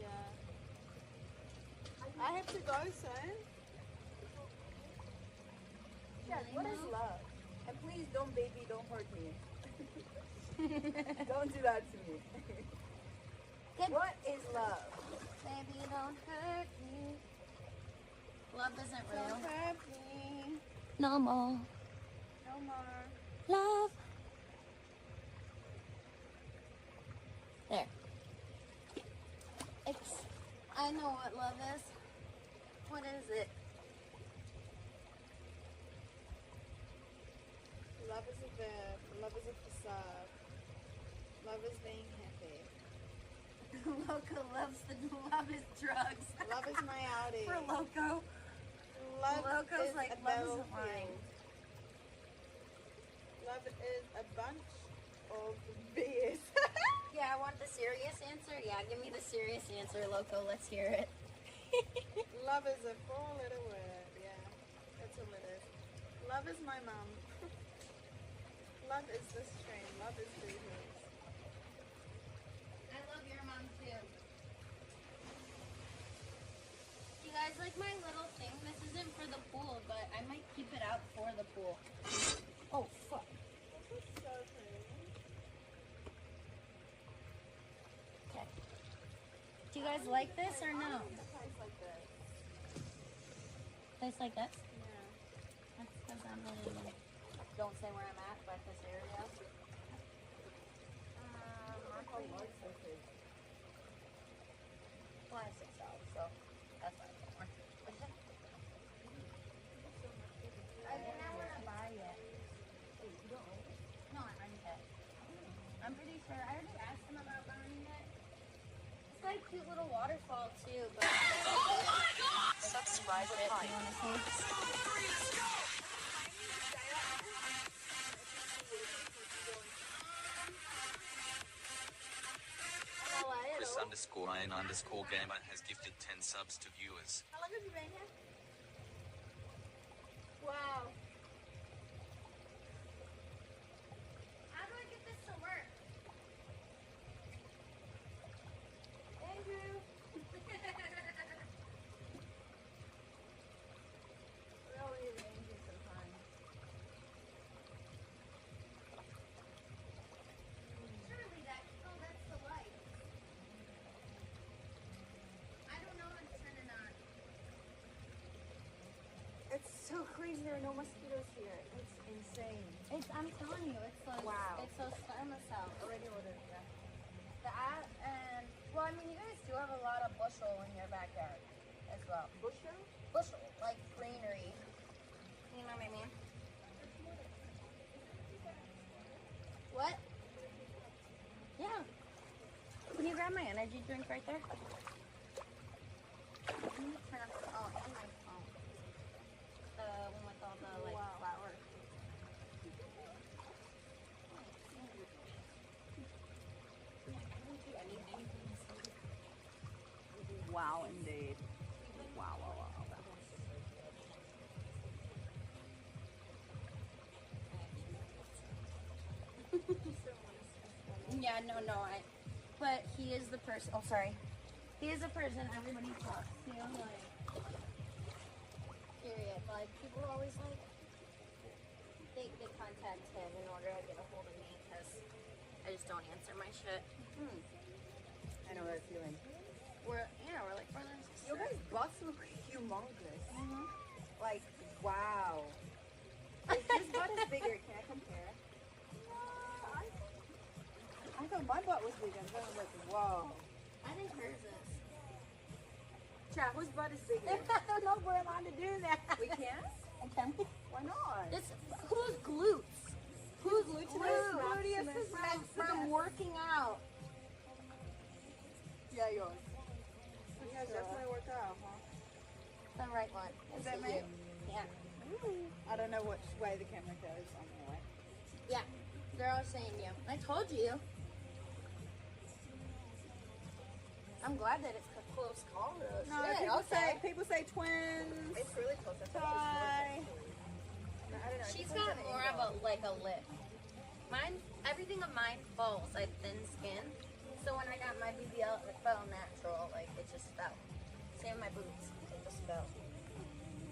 Yeah. I have to go soon. Yeah, what is love? And please don't hurt me. Don't do that to me. Good. What is love? Baby, don't hurt me. Love isn't real. Don't hurt me. No more. No more. Love. There. I know what love is. What is it? Love is a verb. Love is a facade. Love is being happy. Loco loves love is drugs. Love is my outie. For Loco. Love is like, a love isn't mine. battlefield. Love is a bunch of beers. Yeah, I want the serious answer. Yeah, give me the serious answer, Loco. Let's hear it. Love is a 4-letter word. Yeah, that's all it is. Love is my mum. Love is this train. Love is beers. I love your mom too. You guys like my little thing? This isn't for the pool, but I might keep it out for the pool. Oh, fuck. This is so pretty. Okay. Do you guys like this or no? I like a place like this. Place like this? Yeah. That's because I'm really... Don't say where I'm at, but this area. How large this is. Well, I have 6 dogs, so that's not more. I didn't want to buy it. You don't own it? No, I rent it. I'm pretty sure. I already asked them about buying it. It's got a cute little waterfall too, but Subscribe or like. Chris_Ian_Gamer has gifted 10 subs to viewers. How long have you been here? Wow. how do I get this to work? Andrew. We all need an Andrew sometimes. Surely that's the light. I don't know how to turn it on. It's so crazy. There are no mosquitoes here. It's insane. I'm telling you, it's so Wow. it's so summer south. Already ordered. Yeah. That and well, I mean, you guys do have a lot of bushel in your backyard as well. Bushel? Bushel, like greenery. You know what I mean? What? Yeah. Can you grab my energy drink right there? Let me turn up the and my phone. The one with all the like Wow. flowers. Wow, indeed. Wow, wow, wow. Yeah, no, but he is the person. Oh, sorry. He is a person everybody talks to. Like, period. Like, people always like they contact him in order to get a hold of me because I just don't answer my shit. I know that feeling. We're like brothers and sisters. You guys' butts look humongous. Mhm. Like, wow. If this butt is bigger, can I compare? I thought my butt was bigger. I was like, whoa. I think hers is. Chat, whose butt is bigger? I don't know if we're allowed to do that. We can't? Can we? Why not? This, whose glutes? Whose Gluteus maximus. from working out? Yeah, yours. You guys definitely work out, huh? The right one. Is that This me? you. Yeah. I don't know which way the camera goes. Anyway. Yeah. They're all saying you. I told you. I'm glad that it's a close call though. No, Shit, people say twins. It's really close. I thought Tie. it was I don't know. it She's depends got on the more angle. of a lip. Mine, everything of mine falls. I have thin skin. So when I got my BBL, it fell natural. Like, it just fell. Same with my boots. It just fell.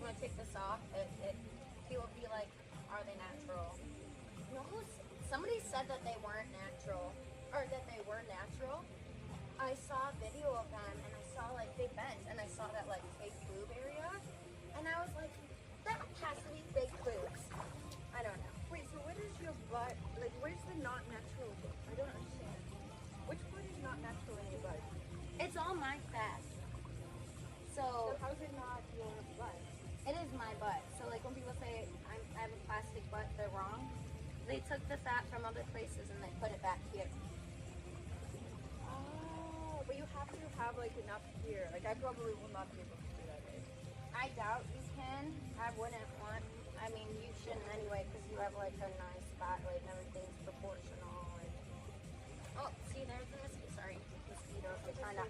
When I take this off, people be like, are they natural? No, somebody said that they weren't natural. Or that they were natural. I saw a video of them, and I saw, like, they bent, and I saw that, like, fake boob area. And I was like, that has to be fake boobs. I don't know. Wait, so what is your butt? Like, where's the not natural butt? I don't understand. Which butt is not natural in your butt? It's all my fat. So So how's it not your butt? it is my butt. So like when people say I have a plastic butt, they're wrong. They took the fat from other places and they put it back here. Oh, but you have to have like enough gear. Like I probably will not be able to do that. Right? I doubt you can. I wouldn't want. I mean, you shouldn't anyway because you have like a nice spot, like everything's proportional. And oh, see, there's the mosquito. Sorry, mosquitoes. They're trying to.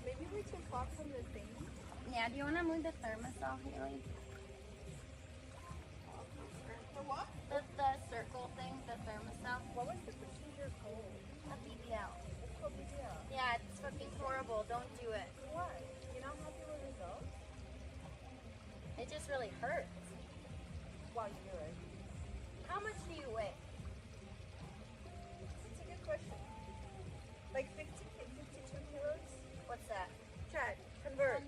Maybe we can talk from the thing. Yeah. Do you want to move the thermos off, Haley? The what? The circle thing, the thermostat. What was the procedure called? A BBL. It's called BBL. Yeah, it's fucking horrible. Don't do it. Why? You're not happy with the results? It just really hurts. Why you do it? How much do you weigh? That's a good question. Like 52 kilos? What's that? Chad, convert.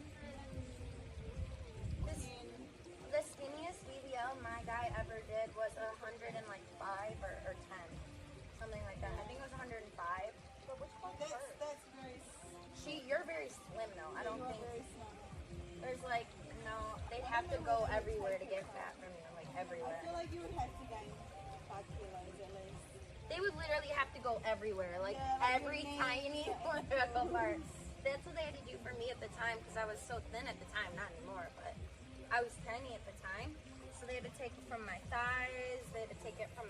The skinniest BBL my guy ever did was 105 or 10. Something like that. I think it was 105. But which one hurt? That's very. You're very slim though. I don't You are think very small. there's like, no, they'd have to go everywhere to get fat from you. Like I everywhere. feel like you would have to gain 5 kilos at least. They would literally have to go everywhere. Like Yeah, like every your tiny little part. That's what they had to do for me at the time because I was so thin at the time. Not anymore, but I was tiny at the time. So they had to take it from my thighs. They had to take it from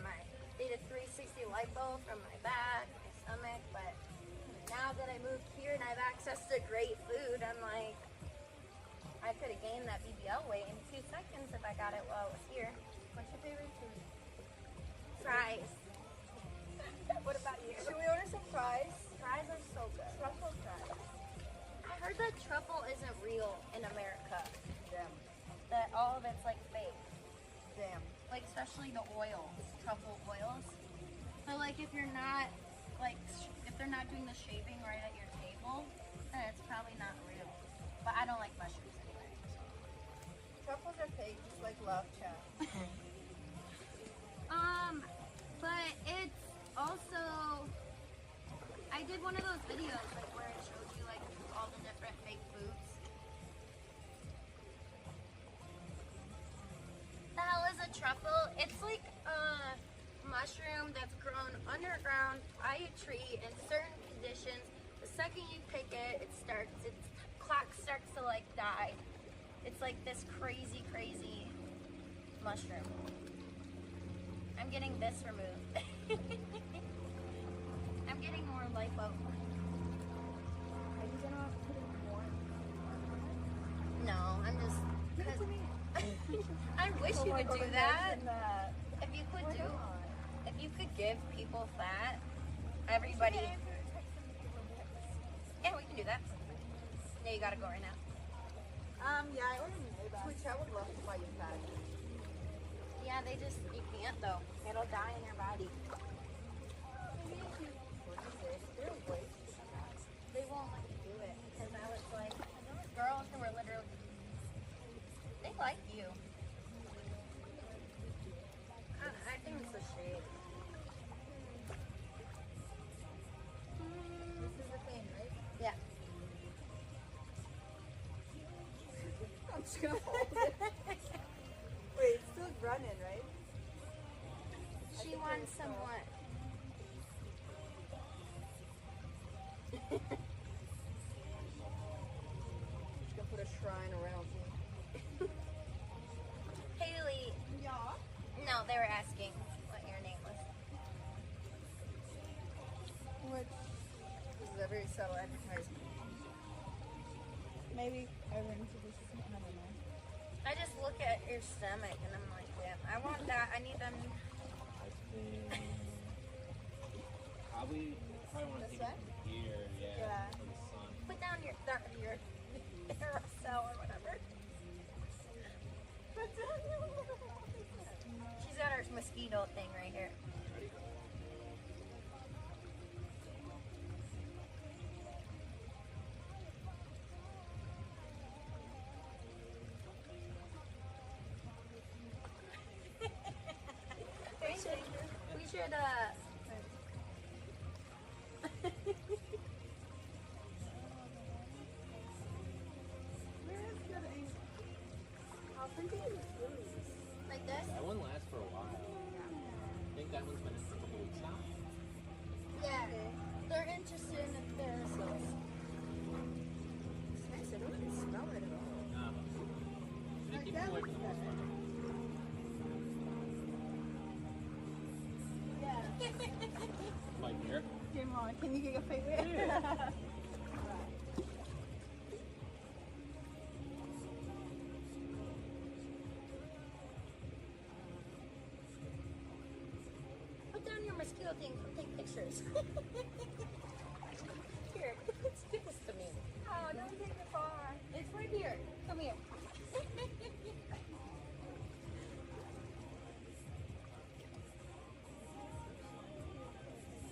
they did 360 lipo from my back, my stomach. But now that I moved here and I have access to great food, I'm like, I could have gained that BBL weight in 2 seconds if I got it while I was here. What's your favorite food? Fries. What about you? Should we order some fries? Fries are so good. Truffle fries. I heard that truffle isn't real in America. Damn. That all of it's like fake. Damn. Like especially the oils, truffle oils. So like if you're not if they're not doing the shaving right at your table, then it's probably not real. But I don't like mushrooms anyway. Truffles are fake, just like love, Chad. But it's also I did one of those videos like where it showed you like all the different fake foods. The hell is a truffle? It's like a mushroom that's grown underground by a tree in certain conditions. The second you pick it, its clock starts to like die. It's like this crazy mushroom. I'm getting this removed. I'm getting more lipo. Are you gonna put in more? No, I'm just. I wish you could do that. If you could Why do, not? if you could give people fat, everybody. Yeah, we can do that. Yeah, you gotta go right now. Yeah, I ordered a Which I would love to buy you fat. Yeah, you can't though. It'll die in your body. They won't let you do it because I was like, girls who were literally, they like you. I think it's a shade. This is the thing, right? Yeah. I'm just gonna hold it. Wait, it's still running, right? She wants some what? Just gonna put a shrine around me. Haley. Yeah. No, they were asking what your name was. Which this is a very subtle advertisement. Maybe over into this. I don't know. I just look at your stomach and I'm like, damn, I want that. I need them. Probably want to This take way? it from here, Yeah. for the sun. Put down your cell or whatever. She's got her mosquito thing right here. We should like this? That one lasts for a while. I think that one's been in for a couple weeks now. Yeah. They're interested in if they're Keep them away from the most part. Yeah. Like here. Come on, can you get your feet wet? Yeah. Put down your mosquito thing and take pictures. Here, give this to me. Oh, don't take it far. It's right here. Come here.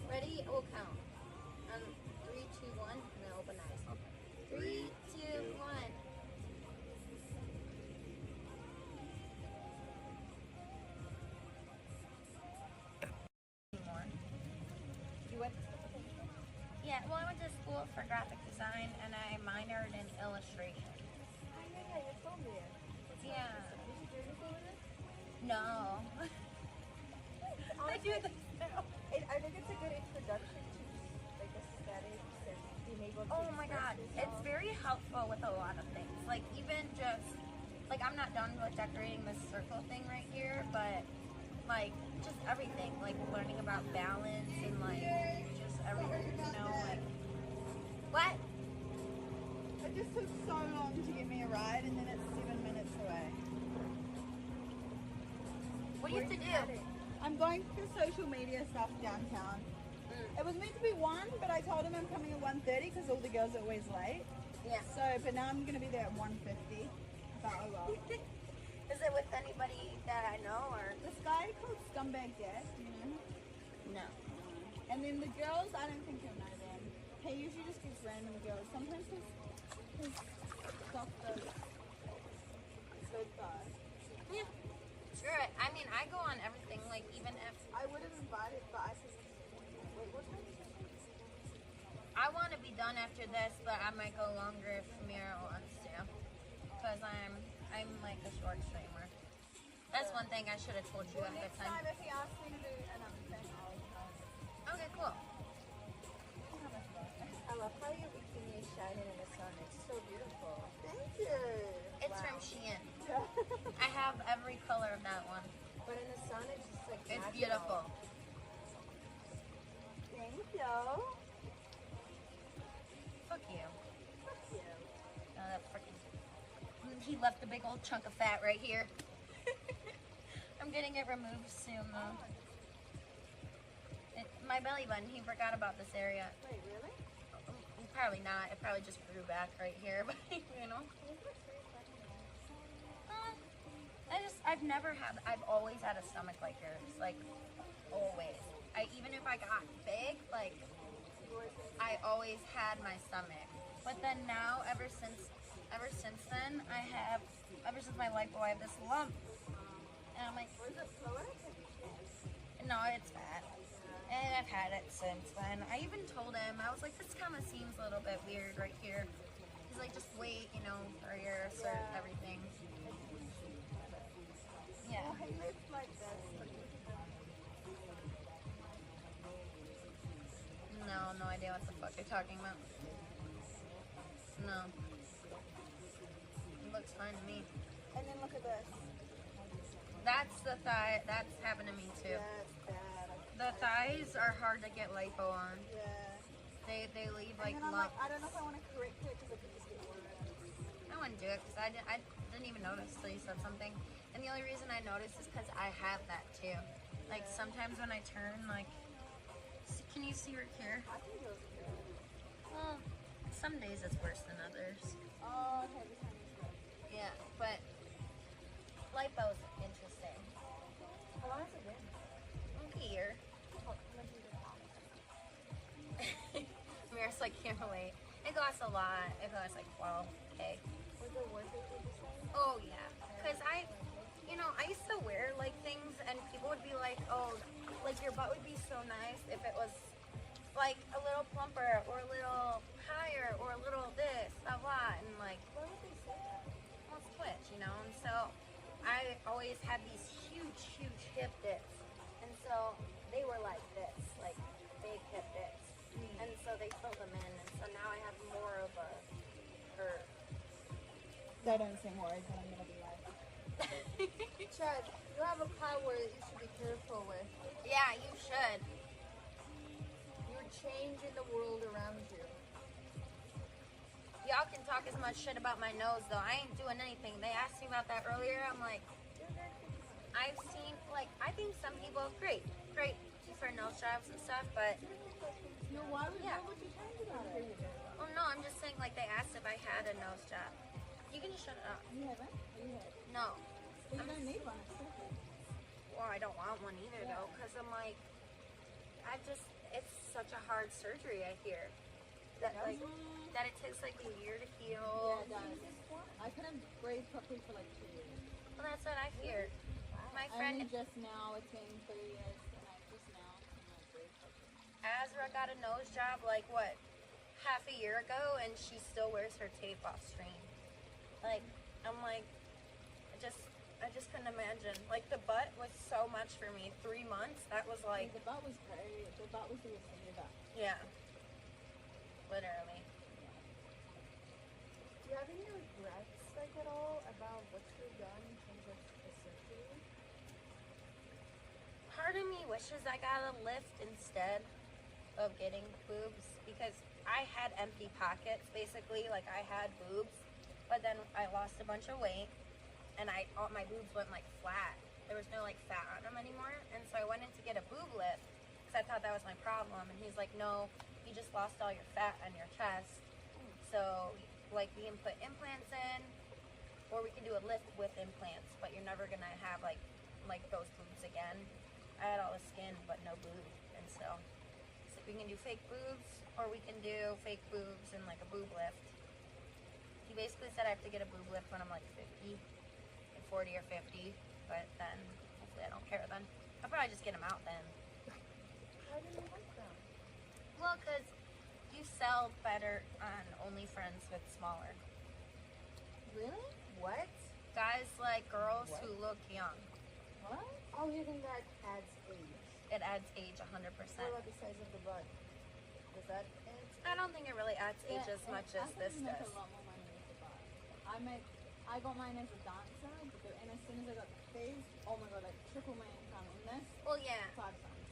Ready? We'll count. 3, 2, 1, and then open eyes. 3, 2, 1. Anymore. You went Yeah, well, I went to school for graphic design and I minored in illustration. Oh, yeah, you told me it. Yeah. Did you do anything with it? No. I do this now. I think it's a good introduction to like aesthetics and being able to. Oh my god, it's very helpful with a lot of things. Like even just, like I'm not done with decorating this circle thing right here, but like just everything. Like learning about balance and like just everything, you know, like. What? It just took so long to get me a ride and then it's 7 minutes away. What do you have to do? I'm going for social media stuff downtown. It was meant to be 1, but I told him I'm coming at 1:30 because all the girls are always late. Yeah. So, but now I'm going to be there at 1:50. But oh well. Is it with anybody that I know or? This guy called Scumbag Dad, you know? No. And then the girls, I don't think you'll know them. He usually just gets random girls. Sometimes his stuff does good though. Yeah. Sure. I mean, I go on everything. Like even if I would have invited, but I said, wait, what time is it? I want to be done after this, but I might go longer if Mira wants to, because I'm like a short streamer. That's one thing I should have told you at the Next time. time if he asks me to do another thing, I'll know. Okay, cool. I love how your bikini is shining in the sun. It's so beautiful. Thank you. It's from Shein. I have every color of that one. But in the sun, it's just like It's natural. beautiful. Thank you. Fuck you. Fuck you. That freaking. He left a big old chunk of fat right here. I'm getting it removed soon though. My belly button, he forgot about this area. Wait, really? Probably not. It probably just grew back right here, but you know. I've always had a stomach like yours, like always. Even if I got big, like I always had my stomach. But then now, ever since then, ever since my lipo, I have this lump, and I'm like, Was it fluid? no, it's fat. And I've had it since then. I even told him, I was like, this kind of seems a little bit weird right here. He's like, just wait, you know, for your cert and everything. Yeah. Well, he lives like this. No idea what the fuck you're talking about. No. It looks fine to me. And then look at this. That's the thigh. That's happened to me too. Yeah, it's bad. The thighs are hard to get lipo on. Yeah. They leave like And then I'm lumps. like, I don't know if I want to correct it because I could just get worse. I wouldn't do it because I didn't even notice till you said something. And the only reason I noticed is because I have that too. Like sometimes when I turn, like, can you see right here? I think it was good. Well, some days it's worse than others. Oh, okay, this one is good. Yeah, but lipo's interesting. How long has it been? Here. Mira's like, can't relate. It costs a lot. It costs like 12K. Was it worth it, did you say? Oh yeah, because I used to wear like things and people would be like, oh, like your butt would be so nice if it was like a little plumper or a little higher or a little this, blah blah, and like, Why would they say that? well, it's Twitch, you know, and so I always had these huge hip dips, and so they were like this, like big hip dips, and so they filled them in, and so now I have more of a curve. They don't seem worried that I'm going to be like, Chad, you have a power that you should be careful with. Yeah, you should. You're changing the world around you. Y'all can talk as much shit about my nose, though. I ain't doing anything. They asked me about that earlier. I'm like, I've seen, like, I think some people, great for nose jobs and stuff, but No, why would Yeah. why would you change about it? well, no, I'm just saying, like, they asked if I had a nose job. You can just shut it up. You haven't? Or you have? No. Well, you don't need one. It's perfect. Well, I don't want one either, though, because I'm like, it's such a hard surgery, I hear. That, like, that it takes, like, a year to heal. Yeah, it does. I couldn't breathe properly for like 2 years. Well, that's what I hear. My friend Only just now, it's been 3 years, and I just now can like breathe properly. Azra got a nose job, like, what, half a year ago, and she still wears her tape off screen. Like, I'm like, I just couldn't imagine. Like, the butt was so much for me. 3 months, that was like, The butt was great. The butt was the worst thing ever. yeah. Literally. Do you have any regrets, like, at all about what you've done in terms of the surgery? Part of me wishes I got a lift instead of getting boobs, because I had empty pockets, basically. Like, I had boobs, but then I lost a bunch of weight, and all my boobs went, like, flat. There was no, like, fat on them anymore, and so I went in to get a boob lift, because I thought that was my problem, and he's like, no, you just lost all your fat on your chest, so, like, we can put implants in, or we can do a lift with implants, but you're never gonna have, like those boobs again. I had all the skin, but no boob, and so we can do fake boobs, or we can do fake boobs and, like, a boob lift. He basically said I have to get a boob lift when I'm, like, 50, like 40 or 50, but then, hopefully I don't care then. I'll probably just get them out then. Why didn't you like them? Well, because you sell better on OnlyFriends with smaller. Really? What? Guys like girls who look young. What? Oh, you think that adds age? It adds age 100%. What about the size of the butt? Does that add? I don't think it really adds age as much as this I think you make does. a lot more money with the butt. I got mine as a dancer, and as soon as I got the face, oh my god, like triple my income in this Well, yeah, 5 times.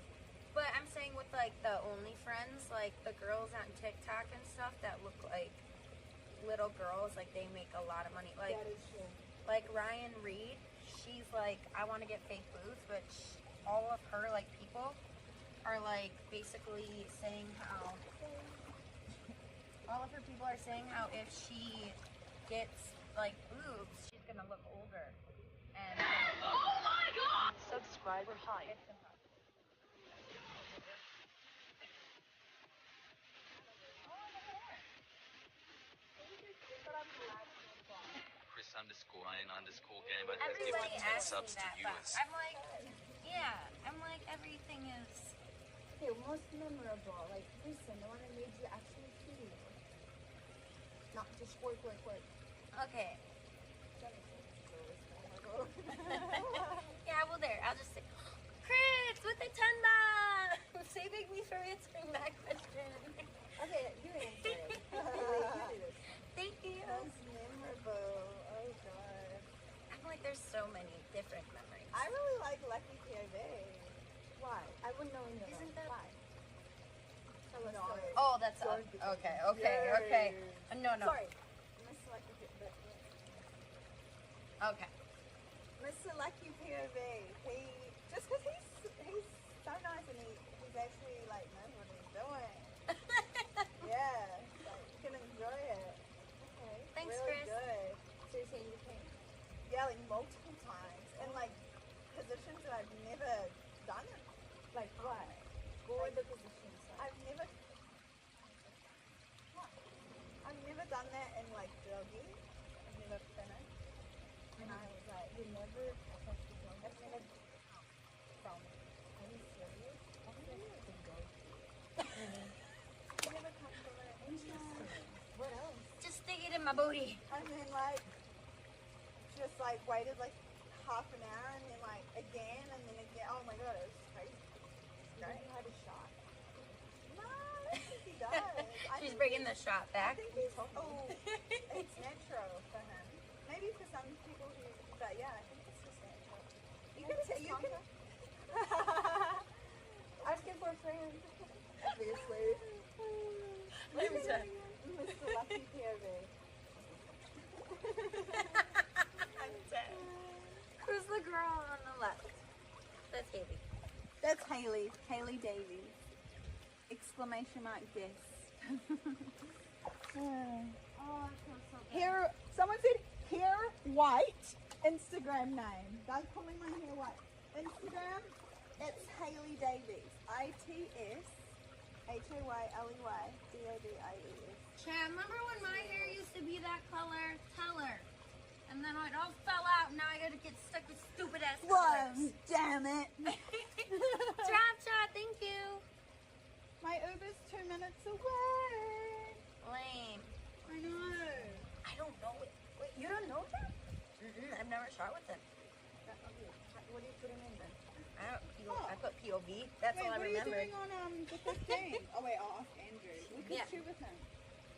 but I'm saying with, like, the OnlyFriends, like the girls on TikTok and stuff that look like little girls, like they make a lot of money. Like, That is true. like Ryan Reed, she's like, I want to get fake boobs, but all of her, like, people are, like, basically saying how all of her people are saying how if she gets, like, boobs, she's gonna look older. And Oh my god! Subscriber hype. Chris_Ryan_Gamer has everybody gifted 10 asks me subs to that, but viewers. I'm like, yeah, I'm like, everything is. Okay, most memorable. Like, listen, the one that made you actually feel. Not just work. Okay. Yeah, well, there. I'll just say, Chris with the 10 bucks, saving me from answering that question. Okay, you answer it. You do this. Thank you. Most memorable. Oh god. I'm like, there's so many different memories. I really like Lucky POV. Why? I wouldn't know in the Isn't that- why. Tell us story. Oh, that's Sorry. okay. No. Sorry. Miss Lucky POV. Okay. Mr. Lucky POV. He just because he's so nice and he's actually like knows what he's doing. Yeah, like you can enjoy it. Okay. Thanks, really Chris. good. So you're saying you can? Yeah, like multiple times and like positions that I've never done it. Like what? What were the positions? I've never done that in like doggy. I've never finished. And I was like, you never I've never from. Are you serious? I've never been doggy. You never come from it. Interesting. What else? Just stick it in my booty. And then like just like waited like half an hour and then like again and then again. Oh my god, it was crazy. You had a shot. No, I don't think he does. She's bringing the shot I back. think he's it's natural for him. Maybe for some people who but yeah, I think That's Haley. Haley Davies. Exclamation mark yes. Oh, I feel so bad. Hair. Someone said hair white. Instagram name. They're calling my hair white. Instagram. It's Haley Davies. ITSHAYLEYDAVIES. Chad, remember when my hair used to be that color? Tell her. And then it all fell out, and now I gotta get stuck with stupid ass colors. Damn it. Chad, thank you. My Uber's 2 minutes away. Lame. I know. I don't know it. Wait, you don't know that? I've never shot with them. What do you put him in then? I put POV. That's Wait, all I what are you remember. doing on the 15th? Oh wait, I'll ask Andrew. We can Yeah. shoot with him.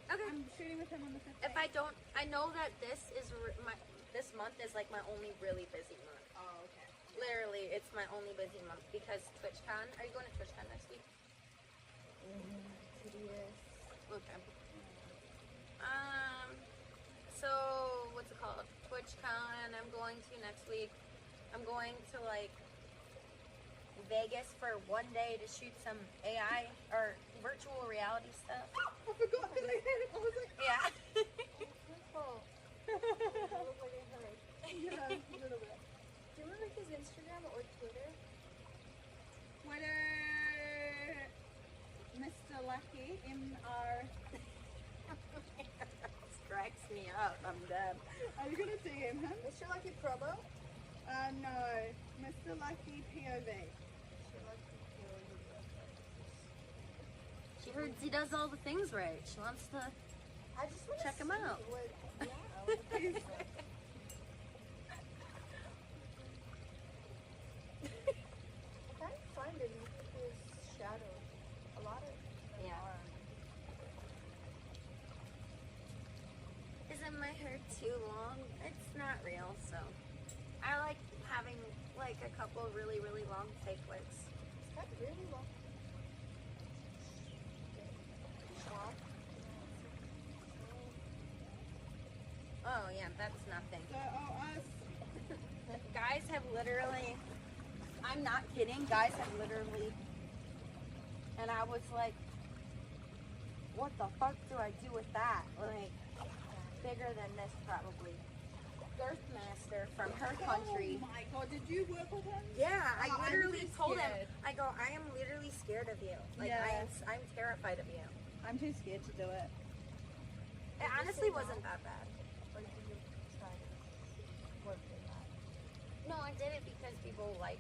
Okay. I'm shooting with him on the 15th. If I don't, I know that this month is like my only really busy month. Oh, okay. Literally, it's my only busy month because TwitchCon. Are you going to TwitchCon next week? Okay. So what's it called? TwitchCon. I'm going to next week. I'm going to like Vegas for one day to shoot some AI or virtual reality stuff. I forgot that I had it. I was like, Yeah. Oh, I look like I heard. yeah, a little bit. Do you remember his Instagram or Twitter? Twitter, Mr. Lucky, MR. This cracks me up. I'm dead. Are you gonna DM him? Mr. Lucky Promo? No, Mr. Lucky POV. She heard he does all the things right. She wants to. I just want to Check him out. I can't find him. His shadow. A lot of them Yeah. are. Isn't my hair too long? It's not real, so I like having like a couple really, really long fake wigs. It's got really long. Wow. Oh yeah, that's nothing. So, us. Guys have literally, I'm not kidding, guys have literally, and I was like, what the fuck do I do with that? Like, bigger than this probably. Girthmaster from her country. Oh my god, did you work with him? Yeah, I Oh, I'm literally too told him, scared. I go, I am literally scared of you. Like, Yeah. I'm terrified of you. I'm too scared to do it. It honestly wasn't that bad. Or did you try to work with that? No, I did it because people like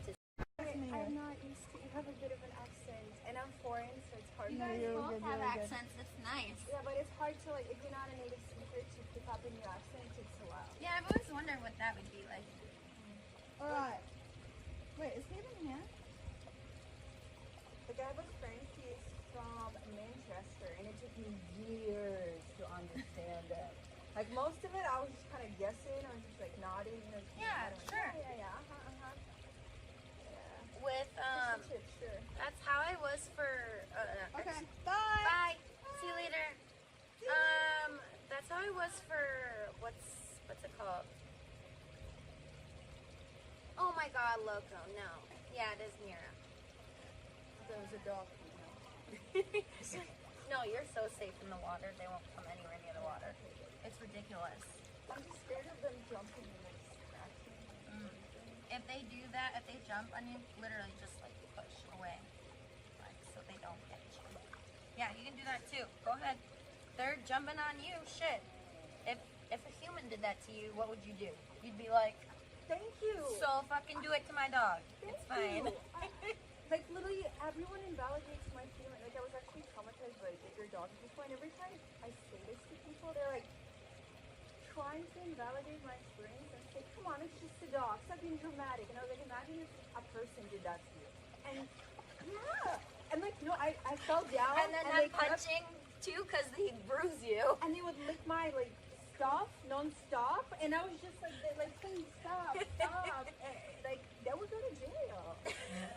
to. I'm not used to. You have a bit of an accent, and I'm foreign, so it's hard. You No, guys you're both good, have you're good. accents. It's nice. Yeah, but it's hard to like if you're not a native speaker to pick up in your accent. It takes a while. Yeah, I've always wondered what that would be like. Alright. Wait, is he even here? The guy was French. He's from Manchester, and it took me years to understand it. Like most of it, I was just kind of guessing. I was just like nodding. You know, just Yeah, nodding, like, sure. Yeah. Yeah. With Fish and chips, sure. that's how I was for. Okay, bye! Bye. See you later. That's how I was for what's it called? Oh my God, Loco. No. Yeah, it is Mira. There was a dog. No, you're so safe in the water. They won't come anywhere near the water. It's ridiculous. I'm just scared of them jumping and like scratching. If they do that, if they jump on you, literally just like push away, like so they don't get you. Yeah, you can do that too. Go ahead. They're jumping on you. Shit. If a human did that to you, what would you do? You'd be like, Thank you. so fucking do it to my dog. It's fine. Like literally, everyone invalidates my feeling. Like I was actually traumatized by a bigger dog at this point. Every time I say this to people, they're like trying to invalidate my experience and say, "Come on, it's just a dog. Stop being dramatic." And I was like, imagine if a person did that to you. And yeah, and like I fell down And then they I'm kept- punching too because they bruise you. and they would lick my like stuff non-stop, and I was just like please stop. Like they would go to jail.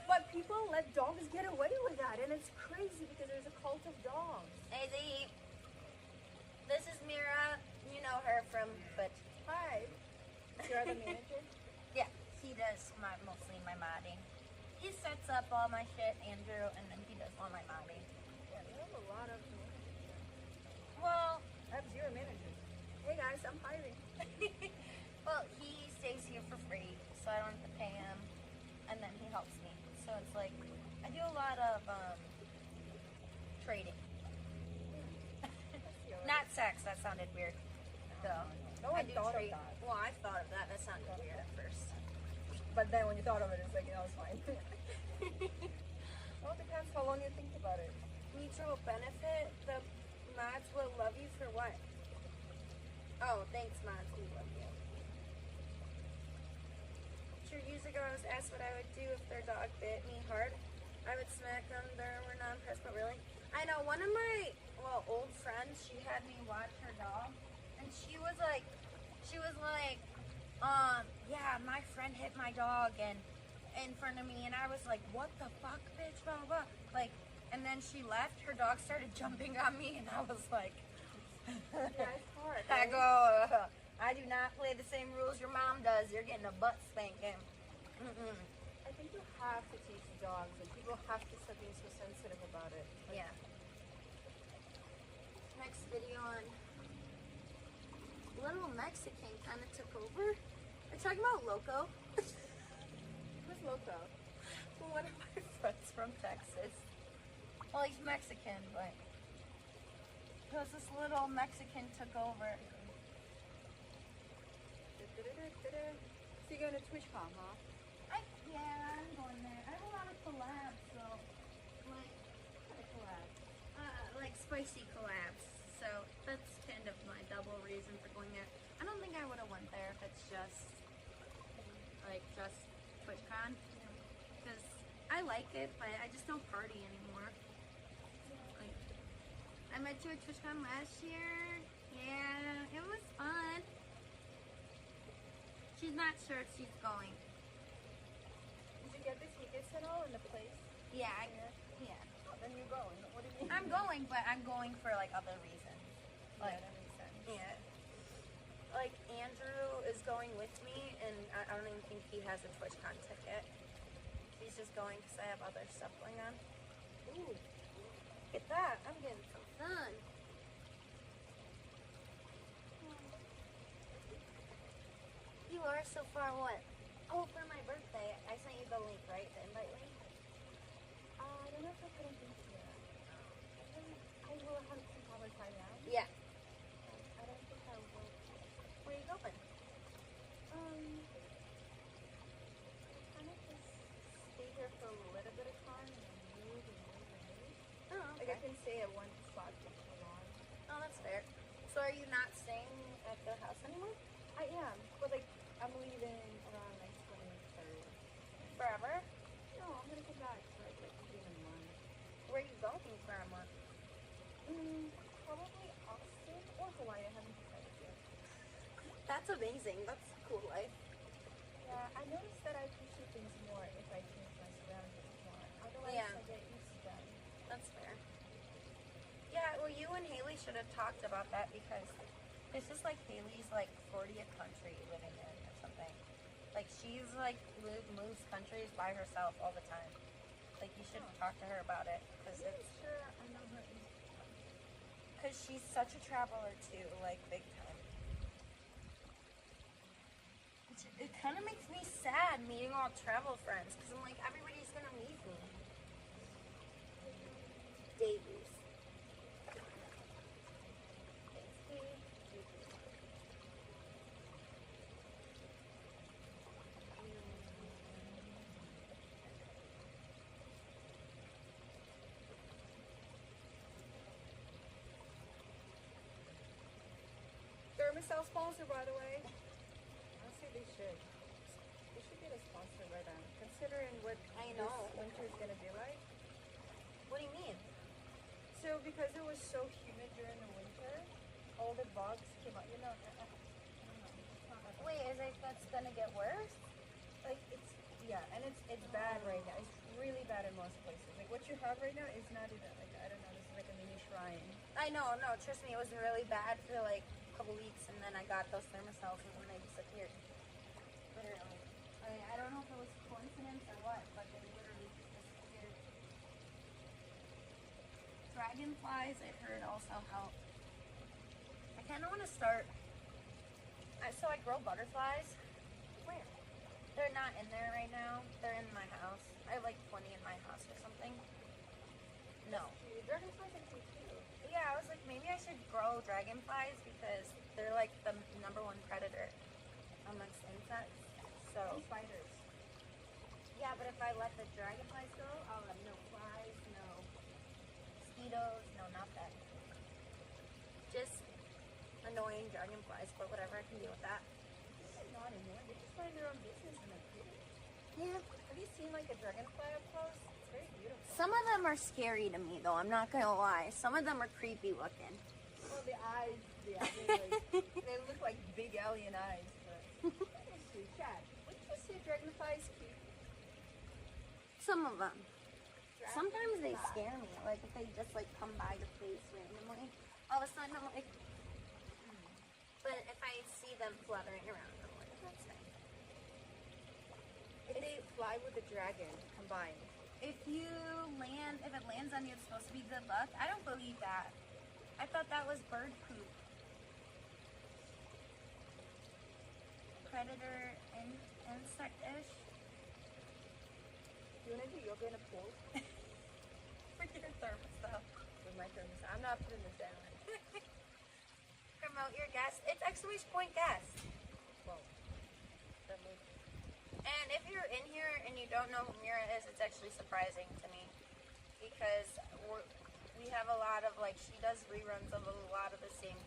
But people let dogs get away with that, and it's crazy because there's a cult of dogs. Hey Z, this is Mira. You know her from, but Hi, you're the manager. yeah, he does mostly my modding. he sets up all my shit, Andrew, and then he does all my mobbing. Yeah, you have a lot of Well, I have 0 managers. Hey guys, I'm hiring. well, he stays here for free, so I don't have to pay him, and then he helps me. So it's like, I do a lot of trading. Not sex, that sounded weird. Though. No I one do thought of trade. that. Well, I thought of that. That sounded weird at first. But then when you thought of it, it's like, it's fine. Well, it depends how long you think about it. Mutual benefit. The mods will love you for what? Oh, thanks, mods. We love you. Sure, years ago I was asked what I would do if their dog bit me hard. I would smack them. They were not impressed, but really? I know, one of my, old friends, she had me watch her dog, and she was like, yeah, my friend hit my dog and in front of me, and I was like, what the fuck, bitch, blah, blah, blah. Like, and then she left, her dog started jumping on me, and I was like, Yeah, it's hard. I Right? go, I do not play the same rules your mom does. You're getting a butt spanking. Mm-mm. I think you have to teach dogs, and people have to stop being so sensitive about it. Like, Yeah. Next video on Little Mexican kind of took over. We're talking about Loco. Who's Loco? One of my friends from Texas. Well, he's Mexican, but because this little Mexican took over. So you're going to TwitchCon, huh? Yeah, I'm going there. I have a lot of collabs, so like like spicy collabs. So that's kind of my double reason for going there. I don't think I would have went there if it's just TwitchCon, because I like it, but I just don't party anymore. Like, I met you at TwitchCon last year. Yeah, it was fun. She's not sure if she's going. Did you get the tickets at all in the place? Yeah, Oh, then you're going. What do you mean? I'm going, but I'm going for like other reasons. Like, that makes sense. yeah. Like Andrew is going with me, and I don't even think he has a TwitchCon ticket. He's just going because I have other stuff going on. Ooh, look at that! I'm getting some fun. You are so far what? Oh, for my birthday, I sent you the link, right? The invite link. I don't know if I put anything here. I will have some comments right now. Yeah. I don't think I will. Where are you going? Kind of just stay here for a little bit of time and then move. Oh, Like okay. I can stay at one spot for too long. Oh, that's fair. So are you not staying at the house anymore? I am, but like I'm leaving around like 23rd. Forever? No, I'm gonna come back for like maybe in a month. Where are you going for a month? Probably Austin or Hawaii. I haven't decided yet. That's amazing. That's a cool life. Yeah, I noticed that I appreciate things more if I change my surroundings more. Otherwise, Yeah. I get used to them. That's fair. Yeah, well, you and Haley should have talked about that, because this is like Haley's like 40th country living in or something. Like she's like moves countries by herself all the time. Like you should talk to her about it, because I'm it's sure I know her. because she's such a traveler too, like big time. It kind of makes me sad meeting all travel friends, because I'm like, everybody's gonna leave me. Davies. Thermacell sponsor, by the way. Honestly, they should. They should get a sponsor right now. Considering what I know. this winter is gonna be like. What do you mean? So because it was so humid during the winter, all the bugs came out. You know, I don't know. It's not that bad. Wait, is it that's gonna get worse? Like it's and it's bad right now. It's really bad in most places. Like what you have right now is not even like, I don't know. This is like a mini shrine. I know, no, trust me, it was really bad for like a couple weeks, and then I got those thermocells, and then they disappeared. Literally. I don't know if it was coincidence or what, but they literally dragonflies, I heard, also help. I kind of want to start. So I grow butterflies. Where? They're not in there right now. They're in my house. I have like 20 in my house or something. No. Dragonflies are cute too. Yeah, I was like, maybe I should grow dragonflies because they're like the #1 predator amongst insects. So. And spiders. Yeah, but if I let the dragonflies go, I'll have no flies, no mosquitoes, no nothing. Just annoying dragonflies, but whatever, I can deal with that. They're not annoying. They just mind their own business and they're cute. Yeah. Have you seen like a dragonfly up close? It's very beautiful. Some of them are scary to me, though. I'm not gonna lie. Some of them are creepy looking. Well, the eyes, yeah, they look like big alien eyes. But let me see, Chad. Wouldn't you say dragonflies cute? Some of them. Sometimes they scare me. Like if they just like come by your face randomly, all of a sudden I'm like. But if I see them fluttering around, I'm like, that's nice. If they fly with a dragon combined. If it lands on you, it's supposed to be good luck. I don't believe that. I thought that was bird poop. Predator and insect-ish. Do you want to do yoga in a pool? For your thermostat. With my thermos. I'm not putting this down. Promote your guest. It's exclamation point guest. Well, that was And if you're in here and you don't know who Mira is, it's actually surprising to me because we have a lot of like she does reruns of a lot of the same,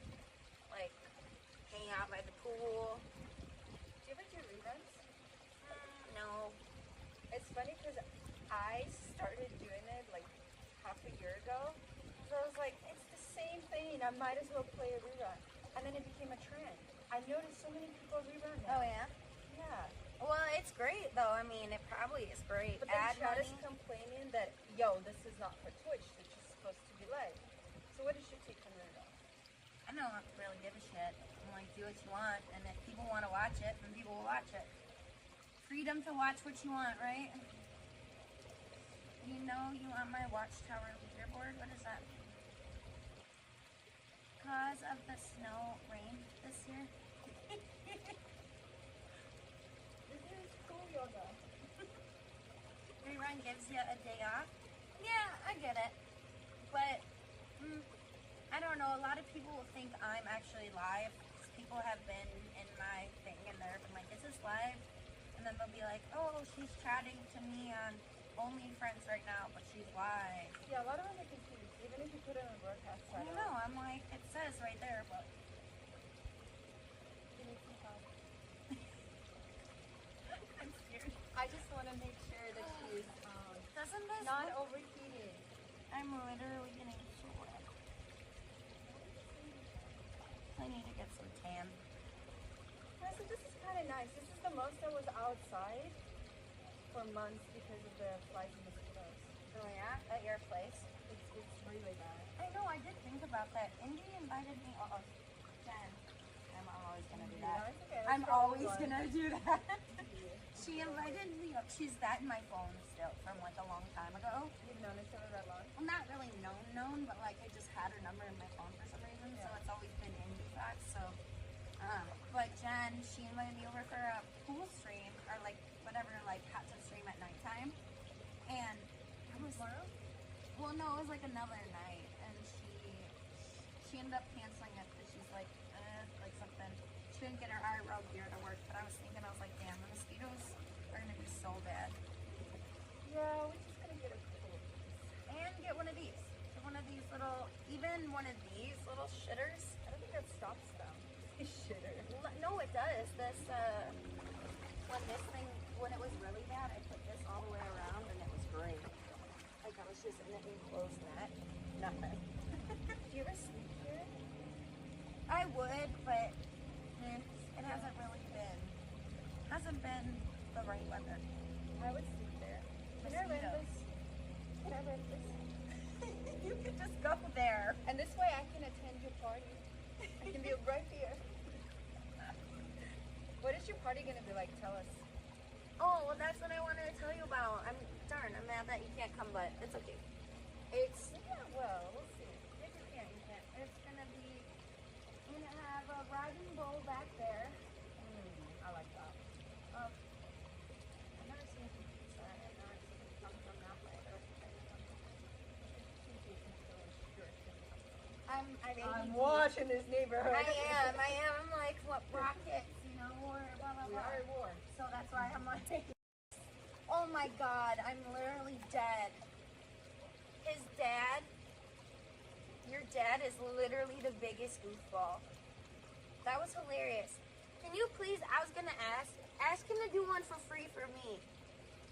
like hang out by the pool. Do you ever do reruns? No. It's funny because I started doing it like half a year ago. So I was like, it's the same thing. I might as well play a rerun. And then it became a trend. I noticed so many people rerun it. Oh yeah. Yeah. Well, it's great though. I mean, it probably is great. But then Ad Chad is money. complaining that, yo, this is not for Twitch. It's just supposed to be live. So what is your take on rerun? I don't really give a shit. I'm like, do what you want, and if people want to watch it, then people will watch it. Freedom to watch what you want, right? You know you want my watchtower leaderboard? What is that? Cause of the snow rain this year. This is school yoga. Rerun gives you a day off. Yeah, I get it. But, I don't know. A lot of people will think I'm actually live. People have been in my thing and they're like, is this live? And then they'll be like, oh, she's chatting to me on OnlyFriends right now, but she's live. Yeah, a lot of them are confused. Even if you put it on broadcast. I don't know. I'm like, it says right there, but You need some help. I'm scared. I just want to make sure that she's Doesn't this not look- overheated. I'm literally getting so wet. I need to get some tan. Yeah, so this is kind of nice. This is the most I was outside for months because of the flies and mosquitoes. Oh yeah? At your place? It's really bad. I know, I did think about that. Indy invited me. Jen. I'm always gonna do that. No, it's okay. I'm That's always all gonna do that. She invited me up. She's that in my phone still from like a long time ago. You've known each other that long? Well, not really known, but like I just had her number in my phone for some reason, so it's always been Indy facts. So, but Jen, she invited me over for a pool stream or like whatever, like hot tub stream at nighttime, and I was well, no, it was like another night, and she ended up canceling it because she's like something. She didn't get her IRL gear to work, but I was thinking, I was like, damn, the mosquitoes are gonna be so bad. Yeah, we're just gonna get a pool. And get one of these. Get one of these little, even one of these little shitters. I don't think that stops them. Shitter. No, it does. This, when it was really bad, I put this all the way around and it was great. Like I was just in an enclosed net. Nothing. Do you ever sleep here? I would, but it hasn't really been the right weather. I would sleep there. Can I rent this? Can I rent this? You could just go there. And this way I can attend your party. I can be right here. What is your party gonna be like? Tell us. Oh, well, that's what I wanted to tell you about. I'm mad that you can't come, but it's okay. It's Yeah, well, we'll see. If you can't, you can't. it's gonna be. I'm gonna have a riding bowl back there. I like that. I've never seen some pizza. I've never seen it come from that way. I'm watching this neighborhood. I am. I'm like, what rockets, you know, or blah, blah, We blah. are at war. So that's why I'm like, oh my God, I'm literally dead. His dad, your dad is literally the biggest goofball. That was hilarious. Can you please, I was gonna ask him to do one for free for me.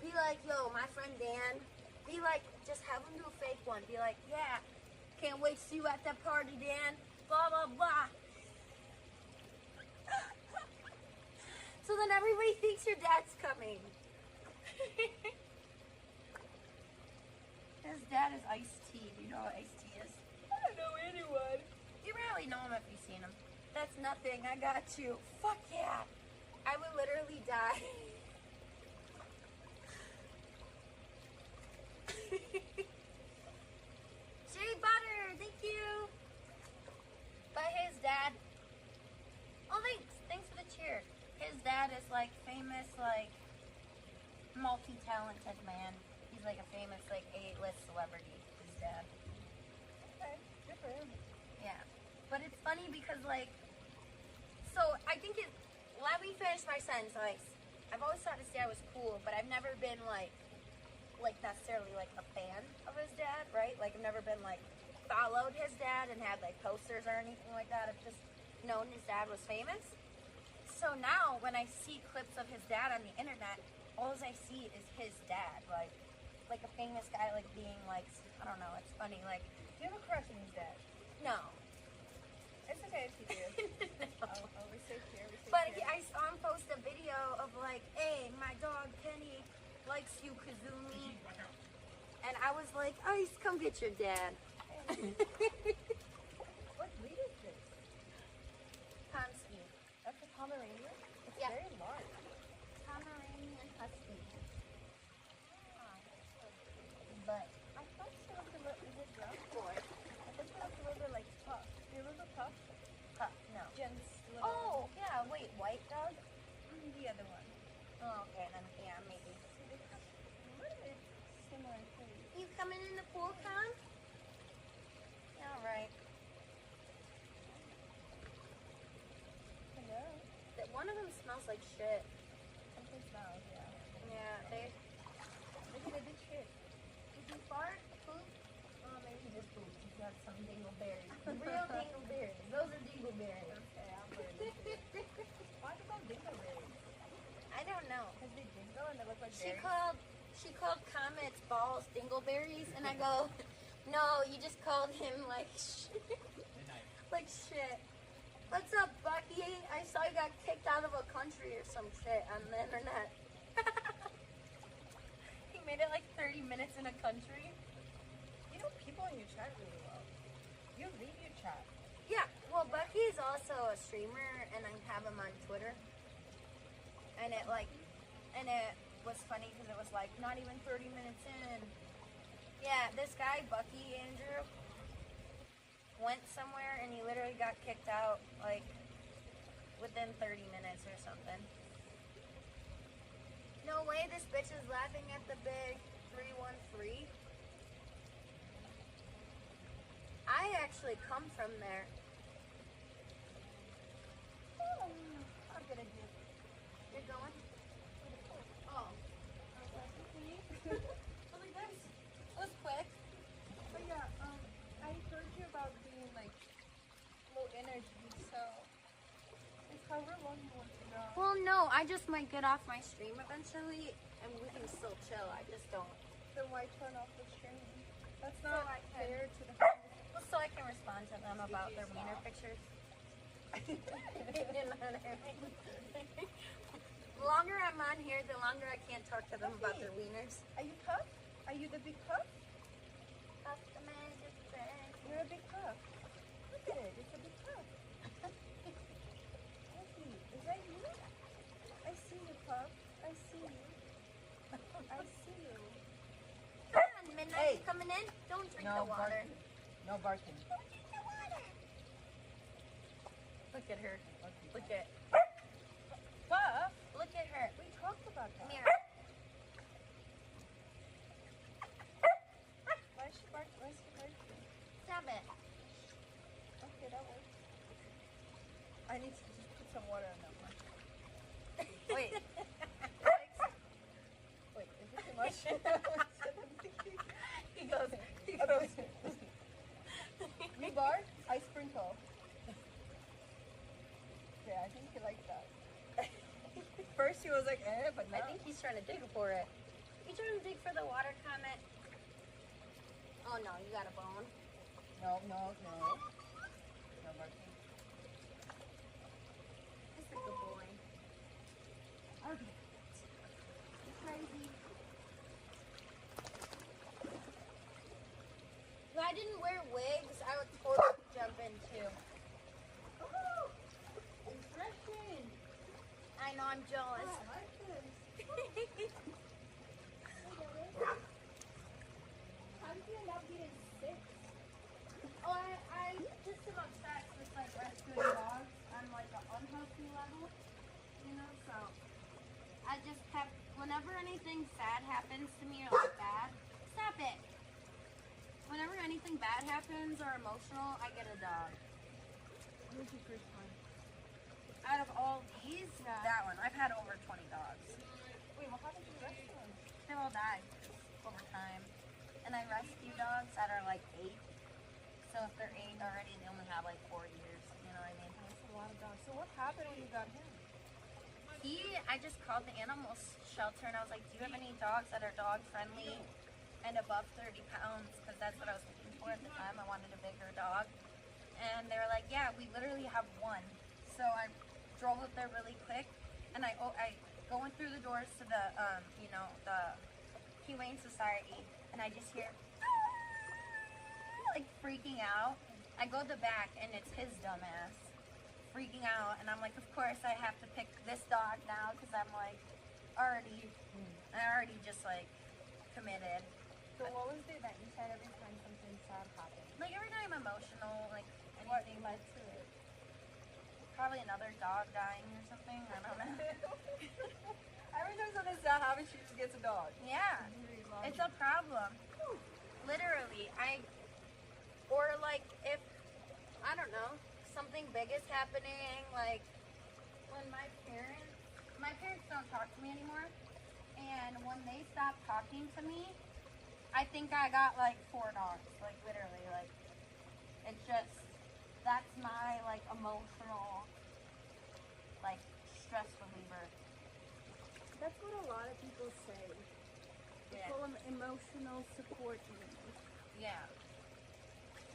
Be like, yo, my friend Dan, be like, just have him do a fake one. Be like, yeah, can't wait to see you at that party, Dan. Blah, blah, blah. So then everybody thinks your dad's coming. His dad is Ice-T. Do you know what Ice-T is? I don't know anyone. You really know him if you've seen him. That's nothing. I got you. Fuck yeah. I would literally die. Shea butter. Thank you. But his dad. Oh, thanks. Thanks for the cheer. His dad is like famous, like multi-talented man. He's like a famous, like A-list celebrity. His dad. Okay, good for him. Yeah. But it's funny because, like, so I think it, let me finish my sentence. Like, I've always thought his dad was cool, but I've never been, like necessarily, like, a fan of his dad, right? Like, I've never been, like, followed his dad and had, like, posters or anything like that. I've just known his dad was famous. So now, when I see clips of his dad on the internet, all I see is his dad, like a famous guy, like, being, like, I don't know, it's funny, like, Do you have a crush on his dad? no. It's okay if you do. I'll be safe here. But I saw him post a video of like, hey, my dog Penny likes you, Kazumi. And I was like, Ice, come get your dad. What breed is this? Husky. That's a Pomeranian? It's Yeah. very large. Pomeranian Husky. But I thought she was a little, is it brown boy? I thought she was a little bit like tough. Do you remember Puff? no. Jen's little. Oh, yeah, wait, white dog? The other one. Oh, okay, then, yeah, maybe. So they have a little bit similar things. You coming in the pool, Con? Yeah, all right. Hello. One of them smells like shit. Something smells, yeah. Yeah, they... Maybe they did shit. Did you fart? Poop? Oh, maybe he just pooped. He got some dingleberries. Real dingleberries. Those are dingleberries. Okay, I'll put it in. Why do they call dingleberries? I don't know. Because they dingle and they look like She berries? called Comet's balls dingleberries, and I go, no, you just called him like shit. Like shit. What's up, Bucky? I saw you got kicked out of a country or some shit on the internet. He made it like 30 minutes in a country. You know people in your chat really well. You read your chat. Yeah, well, Bucky is also a streamer, and I have him on Twitter. And it was funny because it was like not even 30 minutes in. Yeah, this guy, Bucky Andrew, went somewhere and he literally got kicked out like within 30 minutes or something. No way this bitch is laughing at the big 313. I actually come from there. Oh, I'm gonna do it. You're going? Oh. I was like, okay. I was like, that was quick. But yeah, I heard you about being like low energy, so it's however long you want to go. Well, no, I just might get off my stream eventually, and we can still chill. I just don't. Then why turn off the stream? That's So not I can- fair to the Well, so I can respond to them about their wiener pictures. The longer I'm on here, the longer I can't talk to them about their wieners. Are you Puff? Are you the big Puff? Puff the magic bag. You're a big Puff. Look at it. It's a big Puff. Effie, is that you? I see you, Puff. I see you. I see you. Come on, Midnight, Hey. coming in? Don't drink No the water. barking. No barking. Don't drink the water. Look at her. Look at. Puff. Look at her. We talked about that. Mira. Why is she barking? Why is she barking? Stop it. Okay, that works. I need to just put some water on that one. Wait. Wait, is it too much? He goes. Me bark, I sprinkle. Okay, I think he likes that. First he was like, but now. I think he's trying to dig for it. You trying to dig for the water comment? Oh no, you got a bone. No. No barking. That's a good boy. Okay. Crazy. If I didn't wear wigs, I would totally jump in too. Refreshing. I know, I'm jealous. I like this. How did you end up getting sick? Oh, I just am obsessed with like rescuing dogs on like an unhealthy level, you know, so I just kept, whenever anything sad happens to me or like bad, stop it. Whenever anything bad happens or emotional, I get a dog. What was your first time? Out of all these, that one. I've had over 20 dogs. Wait, what happened to the rest of them? They all died over time. And I rescue dogs that are like 8. So if they're 8 already, they only have like 4 years. You know what I mean? That's a lot of dogs. So what happened when you got him? I just called the animal shelter and I was like, do you have any dogs that are dog friendly and above 30 pounds? Because that's what I was looking for at the time. I wanted a bigger dog. And they were like, yeah, we literally have one. So I drove up there really quick and I going through the doors to the, the Humane Society, and I just hear like freaking out. I go to the back and it's his dumbass freaking out, and I'm like, of course I have to pick this dog now because I'm like I already just like committed. So what was the event? You said every time something sad happened. Like every time I'm emotional, like What anything, led to it? probably another dog dying or something. I don't know. Every time something sad happens, she just gets a dog. Yeah, it's a problem. Literally, or like if, I don't know, something big is happening, like when my parents don't talk to me anymore, and when they stop talking to me, I think I got like 4 dogs, like literally, like, it's just, that's my like emotional, like stress reliever. That's what a lot of people say. They Yeah. call them emotional support units. Yeah.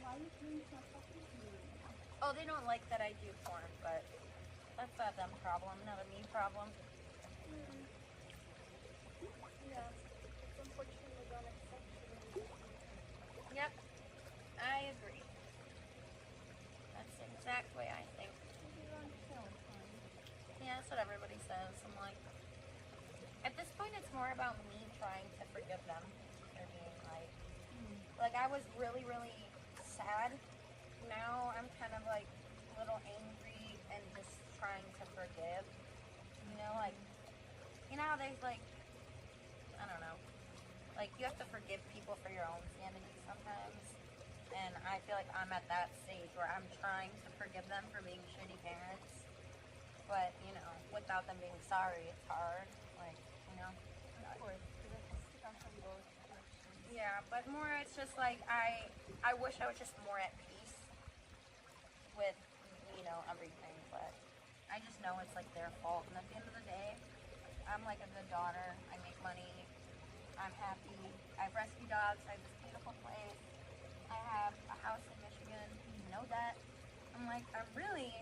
Why are you parents not talking to you anymore? Oh, they don't like that I do porn, but that's not them problem, not a me problem. Yeah. It's unfortunate they don't accept you. Yep, I agree. That's the exact way I think. Yeah, that's what everybody says. I'm like, at this point, it's more about me trying to forgive them for being like I was really, really sad. Now I'm kind of like a little angry and just trying to forgive. You know, like, you know how there's like, I don't know, like you have to forgive people for your own sanity sometimes. And I feel like I'm at that stage where I'm trying to forgive them for being shitty parents. But, you know, without them being sorry, it's hard. Like, you know. Of course, because it has to come from both directions. Yeah, but more it's just like I wish I was just more at peace with, you know, everything. But I just know it's like their fault. And at the end of the day, I'm like a good daughter. I make money. I'm happy. I have rescue dogs. I have this beautiful place. I have a house in Michigan. You know that. I'm like, I'm really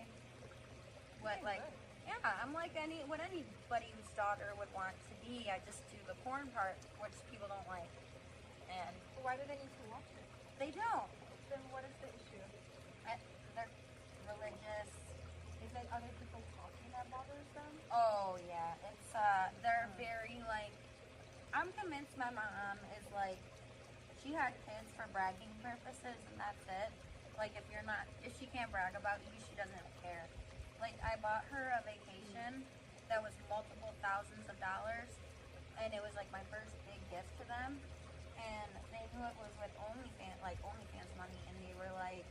I'm like what anybody's daughter would want to be. I just do the porn part, which people don't like. And Why do they need to watch it? they don't. Then what is the issue? They're religious. Is it other people talking that bothers them? Oh yeah, it's they're very like, I'm convinced my mom is like, she had kids for bragging purposes, and that's it. Like, if she can't brag about you, she doesn't care. Like, I bought her a vacation that was multiple thousands of dollars, and it was like my first big gift to them. And they knew it was with OnlyFans money, and they were like,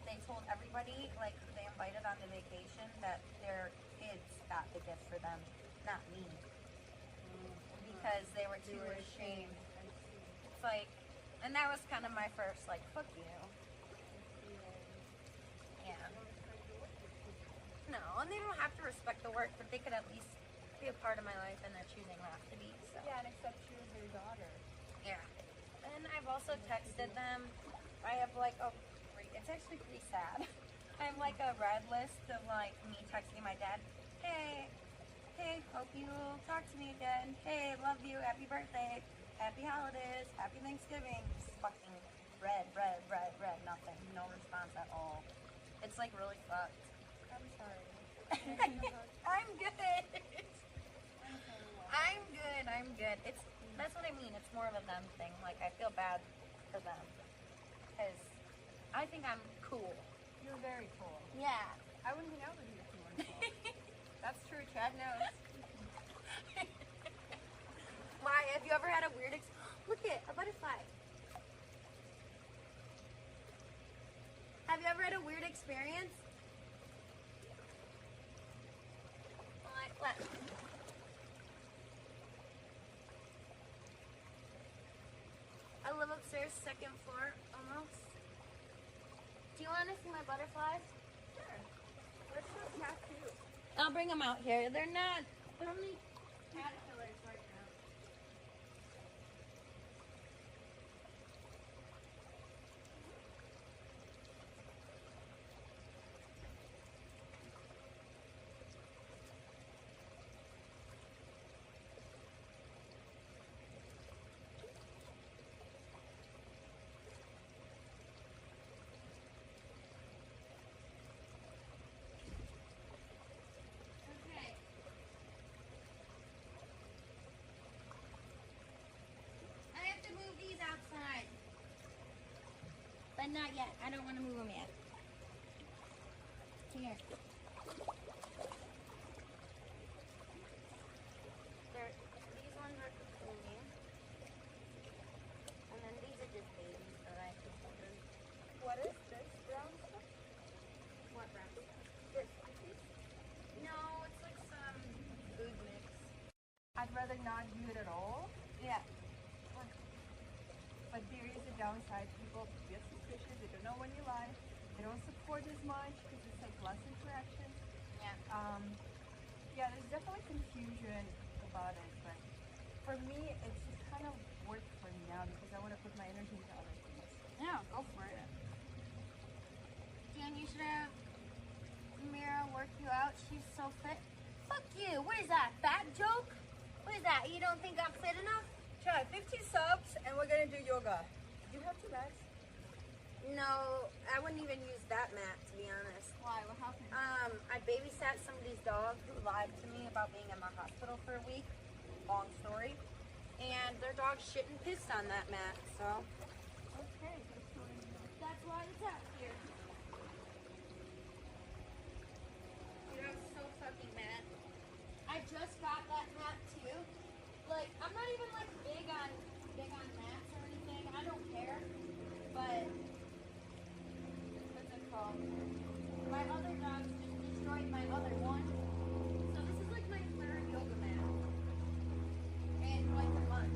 they told everybody, like, they invited on the vacation that their kids got the gift for them, not me. Because they were too ashamed. It's like, and that was kind of my first, like, fuck you. Yeah. No, and they don't have to respect the work, but they could at least be a part of my life, and they're choosing not to be, so. Yeah, and accept you as their daughter. Yeah. And I've also texted them. I have, like, it's actually pretty sad. I have, like, a red list of, like, me texting my dad, hey, hope you talk to me again. Hey, love you, happy birthday, happy holidays, happy Thanksgiving. Just fucking red, nothing, no response at all. It's, like, really fucked. I'm sorry. I'm good. I'm good. That's what I mean. It's more of a them thing. Like, I feel bad for them. Because I think I'm cool. You're very cool. Yeah. I wouldn't hang out with you if you weren't cool. That's true. Chad knows. Why? Have you ever had a weird look at a butterfly. Have you ever had a weird experience? Like what? I live upstairs, second floor, almost. Do you want to see my butterflies? Sure. Let's just have to. I'll bring them out here. They're only caterpillars right now. Okay. I have to move these outside. But not yet. I don't want to move them yet. Here. These ones are cooking. And then these are just babies that I could put in. What is this brown stuff? What brown? This. No, it's like some food mix. I'd rather not do it at all. Yeah. But there is a downside. People get suspicious. They don't know when you lie. They don't support as much because it's like less interaction. Yeah. Yeah, there's definitely confusion about it. But for me, it's just kind of work for me now because I want to put my energy into other things. Yeah, go for it. Dan, you should have Mira work you out. She's so fit. Fuck you. What is that? Fat joke? What is that? You don't think I'm fit enough? Try 50 subs and we're gonna do yoga. Do you have two bags? No, I wouldn't even use that mat, to be honest. Why? What happened? I babysat somebody's dog who lied to me about being in the hospital for a week. Long story. And their dog shit and pissed on that mat, so. Okay. That's why it's out here. Dude, I'm so fucking mad. I just got that mat too. Like, I'm not even like big on mats or anything. I don't care. But what's it called? My other dogs just destroyed my other one. So this is like my third yoga mat. In like a month.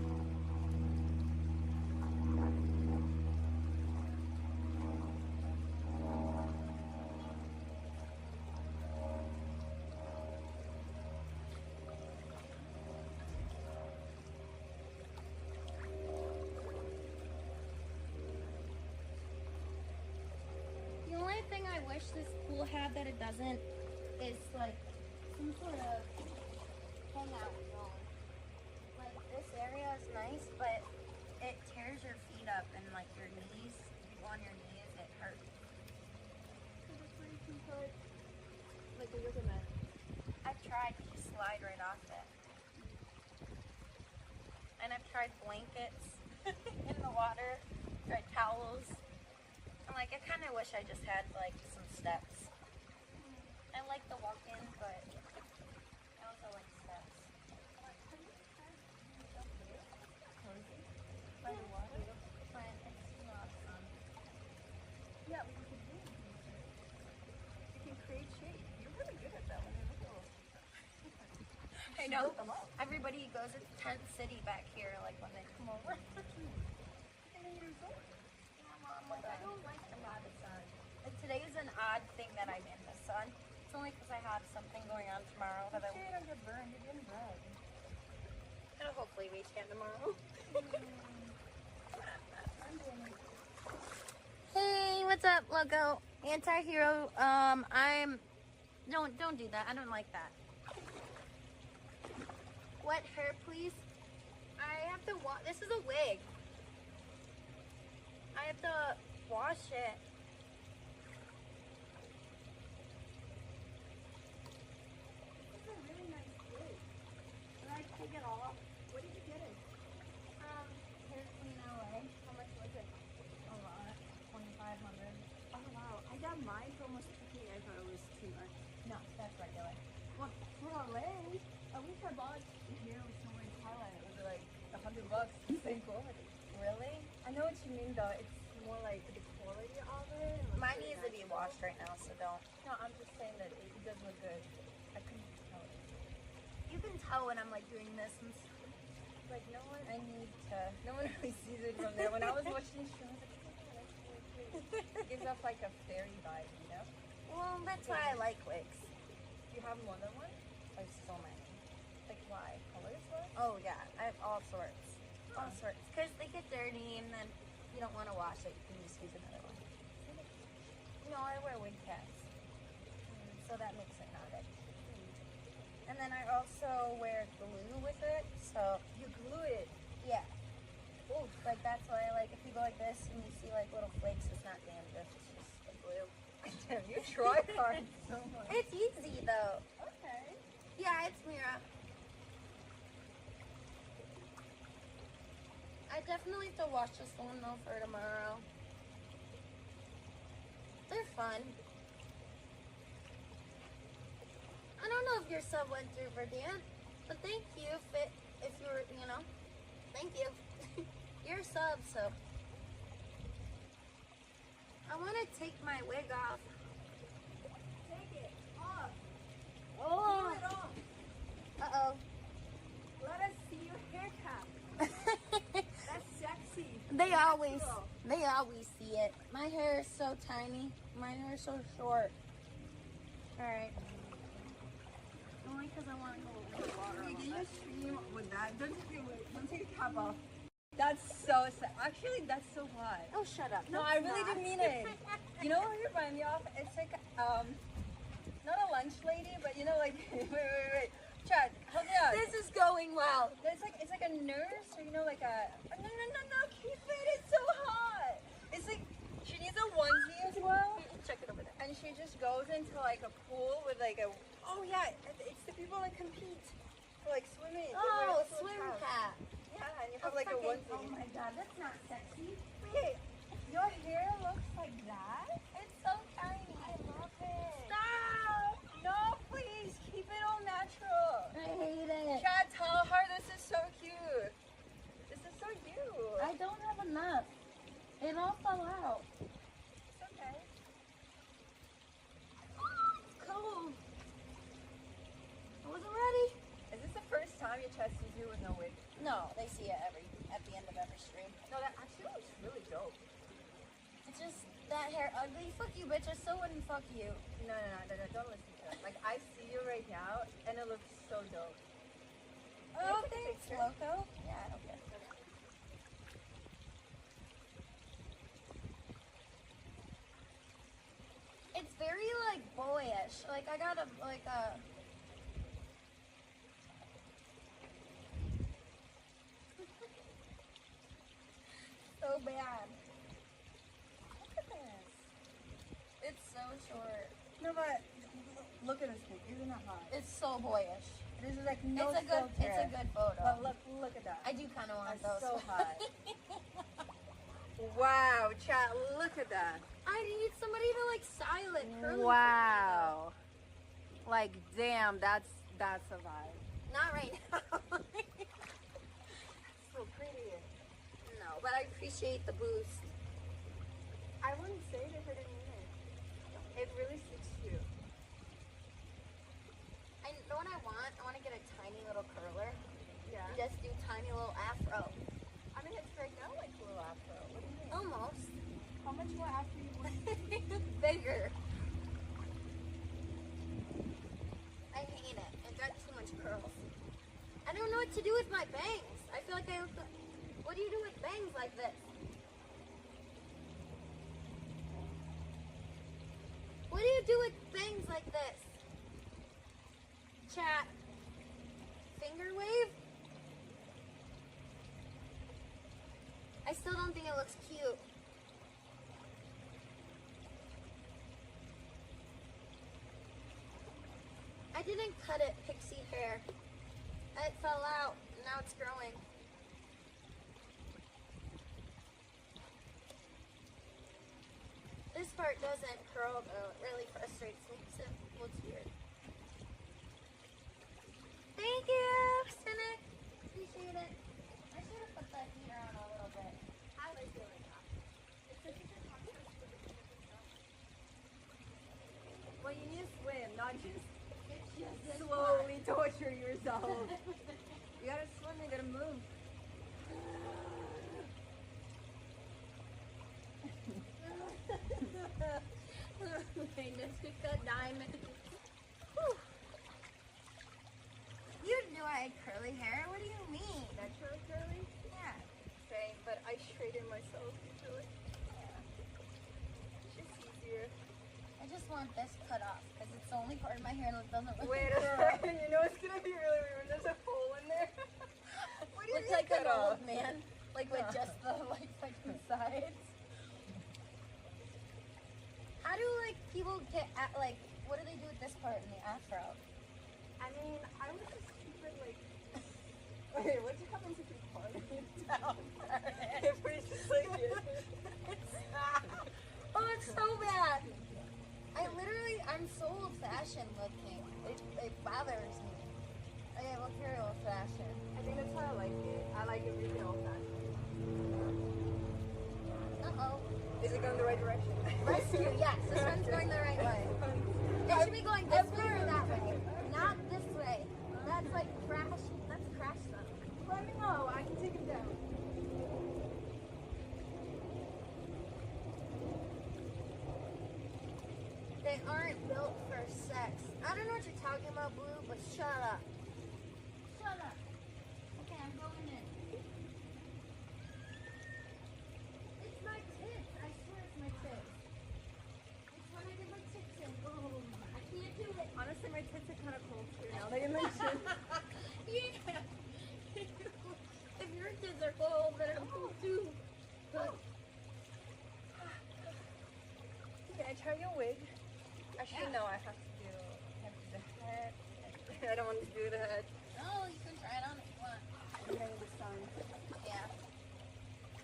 The only thing I wish this pool had that it doesn't is like some sort of hangout zone. Like this area is nice, but it tears your feet up and like your knees. If you go on your knees, it hurts. Like a yoga mat. I've tried to slide right off it. And I've tried blankets. in the water, dry towels. I'm like, I kind of wish I just had like some steps. I like the walk-in, but I also like steps. By the water? But it's not fun. Yeah, we can do it. You can create shape. You're really good at that one. I know. Everybody goes, it's tent city back here, like when they come over. Yeah, Mom, like, I don't like a lot of sun. Like, today is an odd thing that I'm in the sun. It's only because I have something going on tomorrow that I You don't get burned. You're getting burned. It'll hopefully reach tan tomorrow. Hey, what's up, logo? Anti-hero. Don't do that. I don't like that. Wet hair, please. I have to wash. This is a wig. I have to wash it. It's a really nice wig. Can I take it off? Where did you get it? Hair clean LA. How much was it? A lot. 2,500. Oh wow. I got mine for almost 50. I thought it was too much. No, that's regular. Well, for LA, I wish I bought here with somewhere in Thailand. It was like $100. Same quality. Really? I know what you mean though. It's more like the quality of it. Mine needs to be washed right now, so don't. No, I'm just saying that it does look good. I couldn't tell it. You can tell when I'm like doing this and stuff. Like no one really sees it from there. When I was watching the show, I was like, oh, that's really cute. It gives off like a fairy vibe, you know? Well, that's why I like wigs. Do you have more than one? I have so many. Like why? Colors wise? Oh yeah, I have all sorts. All sorts. Because they get dirty and then you don't want to wash it. You can just use another one. No, I wear wig caps. So that makes it not itchy. And then I also wear glue with it. So, You glue it. yeah. Ooh, like that's why I like, if you go like this and you see like little flakes, it's not dandruff. It's just the glue. Damn, you try hard so much. It's easy though. Okay. Yeah, it's Mira. I definitely have to watch this one though for tomorrow. They're fun. I don't know if your sub went through for Dan, but thank you if you were, you know, thank you. You're a sub, so. I want to take my wig off. Take it off. Oh. Peel it off. Uh-oh. Let us see your haircut. That's sexy. They always Natural. see it. My hair is so tiny. My hair is so short. Alright. Only because I want to go over the water. Wait, can you stream with that? Don't take the cap off. That's so sad. Actually, that's so hot. Oh, shut up. No, I really didn't mean it. You know what you remind me of? It's like, not a lunch lady, but you know, like, wait. Chad, help me out. This is going well. It's like a nurse, or you know, like a. No, keep it. It's so hot. It's like she needs a onesie as well. Check it over there. And she just goes into like a pool with like a. Oh yeah, it's the people that compete for like swimming. They wear Oh, this little swim cap. cap. Yeah, and you have like a onesie. Oh my god, that's not sexy. Wait, your hair looks like that? It's so tiny. I love it. Stop! No, please keep it all natural. I hate it. Chad, tell her this is so cute. This is so cute. I don't have enough. It all fell out. It's okay. Cold. I wasn't ready. Is this the first time your chest sees you with no wig? No, they see it at the end of every stream. No, that actually looks really dope. It's just that hair ugly. Fuck you, bitch. I still wouldn't fuck you. No, don't listen to it. Like, I see you right now, and it looks so dope. Oh, take a thanks, picture? Loco. Yeah, I don't care. It's very like boyish. Like I got a so bad. Look at this. It's so short. No, but look at this thing. Isn't it hot? It's so boyish. This is like no It's a good filter. photo. But look at that. I do kind of want That's those. so hot. Wow, chat, look at that. I need somebody to like style it. Curly Wow. Like, damn, that's a vibe. Not right now. So pretty. No, but I appreciate the boost. I wouldn't say it if I didn't mean it. It really suits you. I know what I want. I want to get a tiny little curler. Yeah. And just do tiny little afro. I mean, it's right now like a little afro. What do you mean? Almost. How much more afro you want? Bigger. I hate it. It got too much curls. I don't know what to do with my bangs. I feel like I have to... What do you do with bangs like this? What do you do with bangs like this? Chat. Finger wave? I still don't think it looks cute. I didn't cut it pixie hair. It fell out. Now it's growing. This part doesn't curl though. It really frustrates me because it looks weird. Thank you, Cynic. Appreciate it. I should have put that heater on a little bit. How do I feel like that? Well, you need to swim, not just slowly torture yourself. You gotta swim, you gotta move. Jessica Diamond. Whew. You knew I had curly hair. What do you mean? Naturally curly? Yeah. Same, but I straighten myself usually. It's just easier. I just want this cut off because it's the only part of my hair that doesn't look Wait a second, you know it's gonna be really weird. There's a hole in there. What do you Looks mean like cut an off? old man, like with just the like fucking sides. How do like people get at like? What do they do with this part in the afro? I mean, I would just keep it like. Wait, what happens if you part it down? If we just like it. Oh, it's so bad. I'm so old-fashioned looking. It bothers me. I look very old-fashioned. I think that's how I like it. I like it really old-fashioned. Uh-oh. Is it going the right direction? Rescue, yes. This one's going the right way. It should be going this way or that way. Not this way. That's like crash. That's crash stuff. Let me know. I can take it down. They aren't built for sex. I don't know what you're talking about, Blue, but shut up. Shut up. Okay, I'm going in. It's my tits. I swear it's my tits. It's when I did my tits in. Oh, I can't do it. Honestly, my tits are kind of cold too now that you mention. Yeah. If your tits are cold, then I'm cold too. But Can I try your wig? Actually, no, I have to do the head. I don't want to do the head. no, you can try it on if you want. I'm getting the sun. Yeah.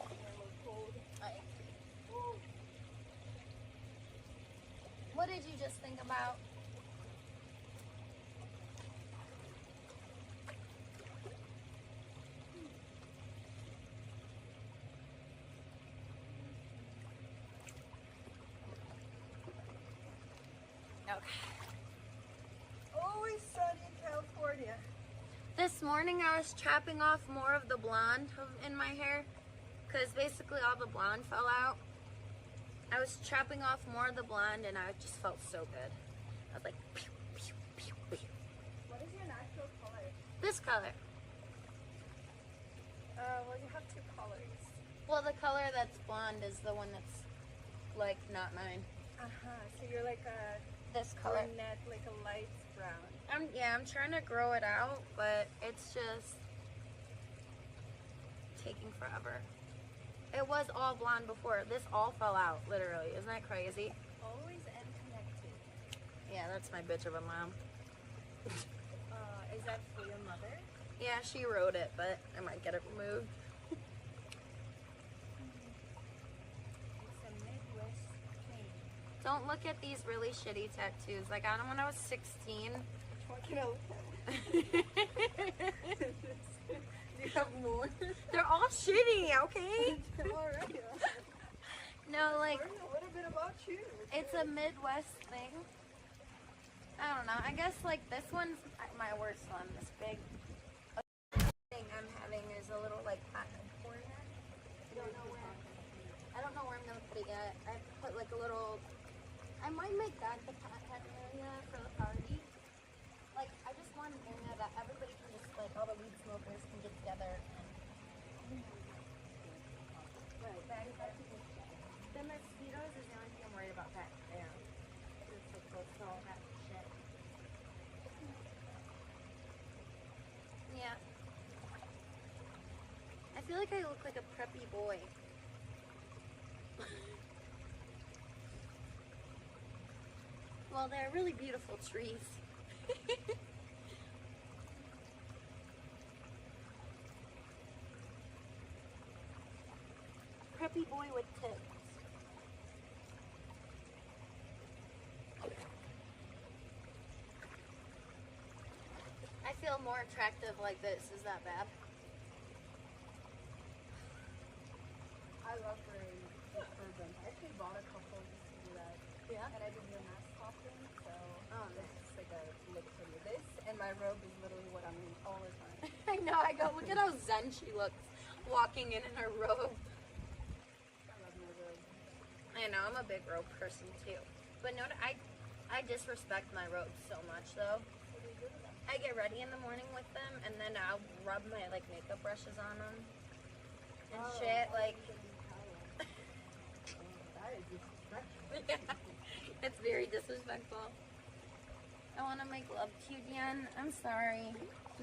I'm a little cold. I agree. What did you just think about? Always sunny in California. This morning I was chopping off more of the blonde in my hair because basically all the blonde fell out. I was chopping off more of the blonde and I just felt so good. I was like, pew, pew, pew, pew. What is your natural color? This color. Well, you have two colors. Well, the color that's blonde is the one that's like not mine. So you're like a This color. brunette, like a light brown. I'm trying to grow it out, but it's just taking forever. It was all blonde before. This all fell out, literally. Isn't that crazy? Always and connected. Yeah, that's my bitch of a mom. Is that for your mother? Yeah, she wrote it, but I might get it removed. Don't look at these really shitty tattoos. I got them when I was 16. What can I look at? Do you have more? They're all shitty, okay? Alright. No, like, Learn a little bit about you. it's a Midwest thing. I don't know. I guess, like, this one's my worst one. This big thing I'm having is a little, like, pattern corner. I don't know where I'm going to put it yet. I put, like, a little... I might make that the pattern area for the party. Like, I just want an area that everybody can just, like, all the weed smokers can get together and... The mosquitoes is the only thing I'm worried about back there. It's like close to all that shit. Yeah. I feel like I look like a preppy boy. Well, they're really beautiful trees. Preppy boy with tips. I feel more attractive like this. Is that bad? I love wearing turbans. I actually bought a couple just to do that. Yeah. And I did your mask popping, so it's just like a look for me. This and my robe is literally what I'm in all the time. I know. I go, look at how zen she looks walking in her robe. I love my robe. I know. I'm a big robe person too. But no, I disrespect my robes so much though. What do you do with them? I get ready in the morning with them, and then I'll rub my like makeup brushes on them and shit. Like, That is disrespectful. yeah, it's very disrespectful. I want to make love to you, Dan. I'm sorry.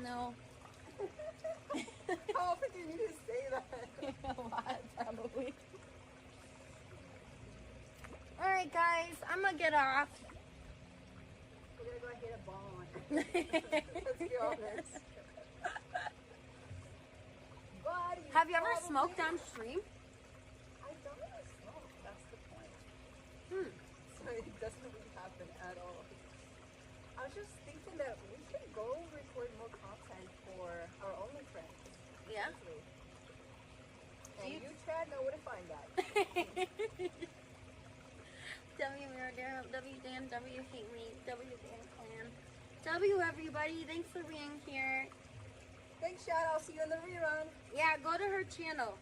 No. How often do you need to say that? A lot, probably. All right, guys, I'm gonna get off. We're gonna go hit a ball on it. Let's be honest. But Have you ever smoked on stream? I don't really smoke. That's the point. So it doesn't really happen at all. I was just thinking that we should go record more content for our OnlyFriends. Yeah. And you Chad know where to find that. W hate me, W Dan clan. W everybody, thanks for being here. Thanks, Chad. I'll see you in the rerun. Yeah, go to her channel.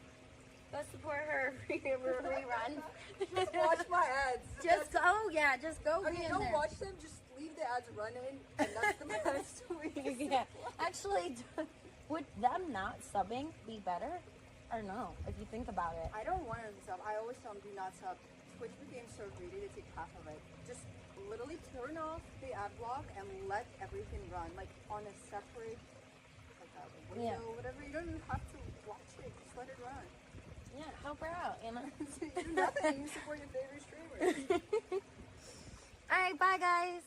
Go support her rerun. Just watch my ads. Just go, yeah, just go. I mean, be in don't there. watch them. Just leave the ads running, and that's the best way. Yeah. Actually, would them not subbing be better? Or no, if you think about it. I don't want them to sub. I always tell them do not sub. Twitch became so greedy to take half of it. Just literally turn off the ad block and let everything run, like on a separate, like a window, whatever. You don't even have to watch it. Just let it run. Yeah, help her out, you know? You do nothing. You support your favorite streamers. All right, bye, guys.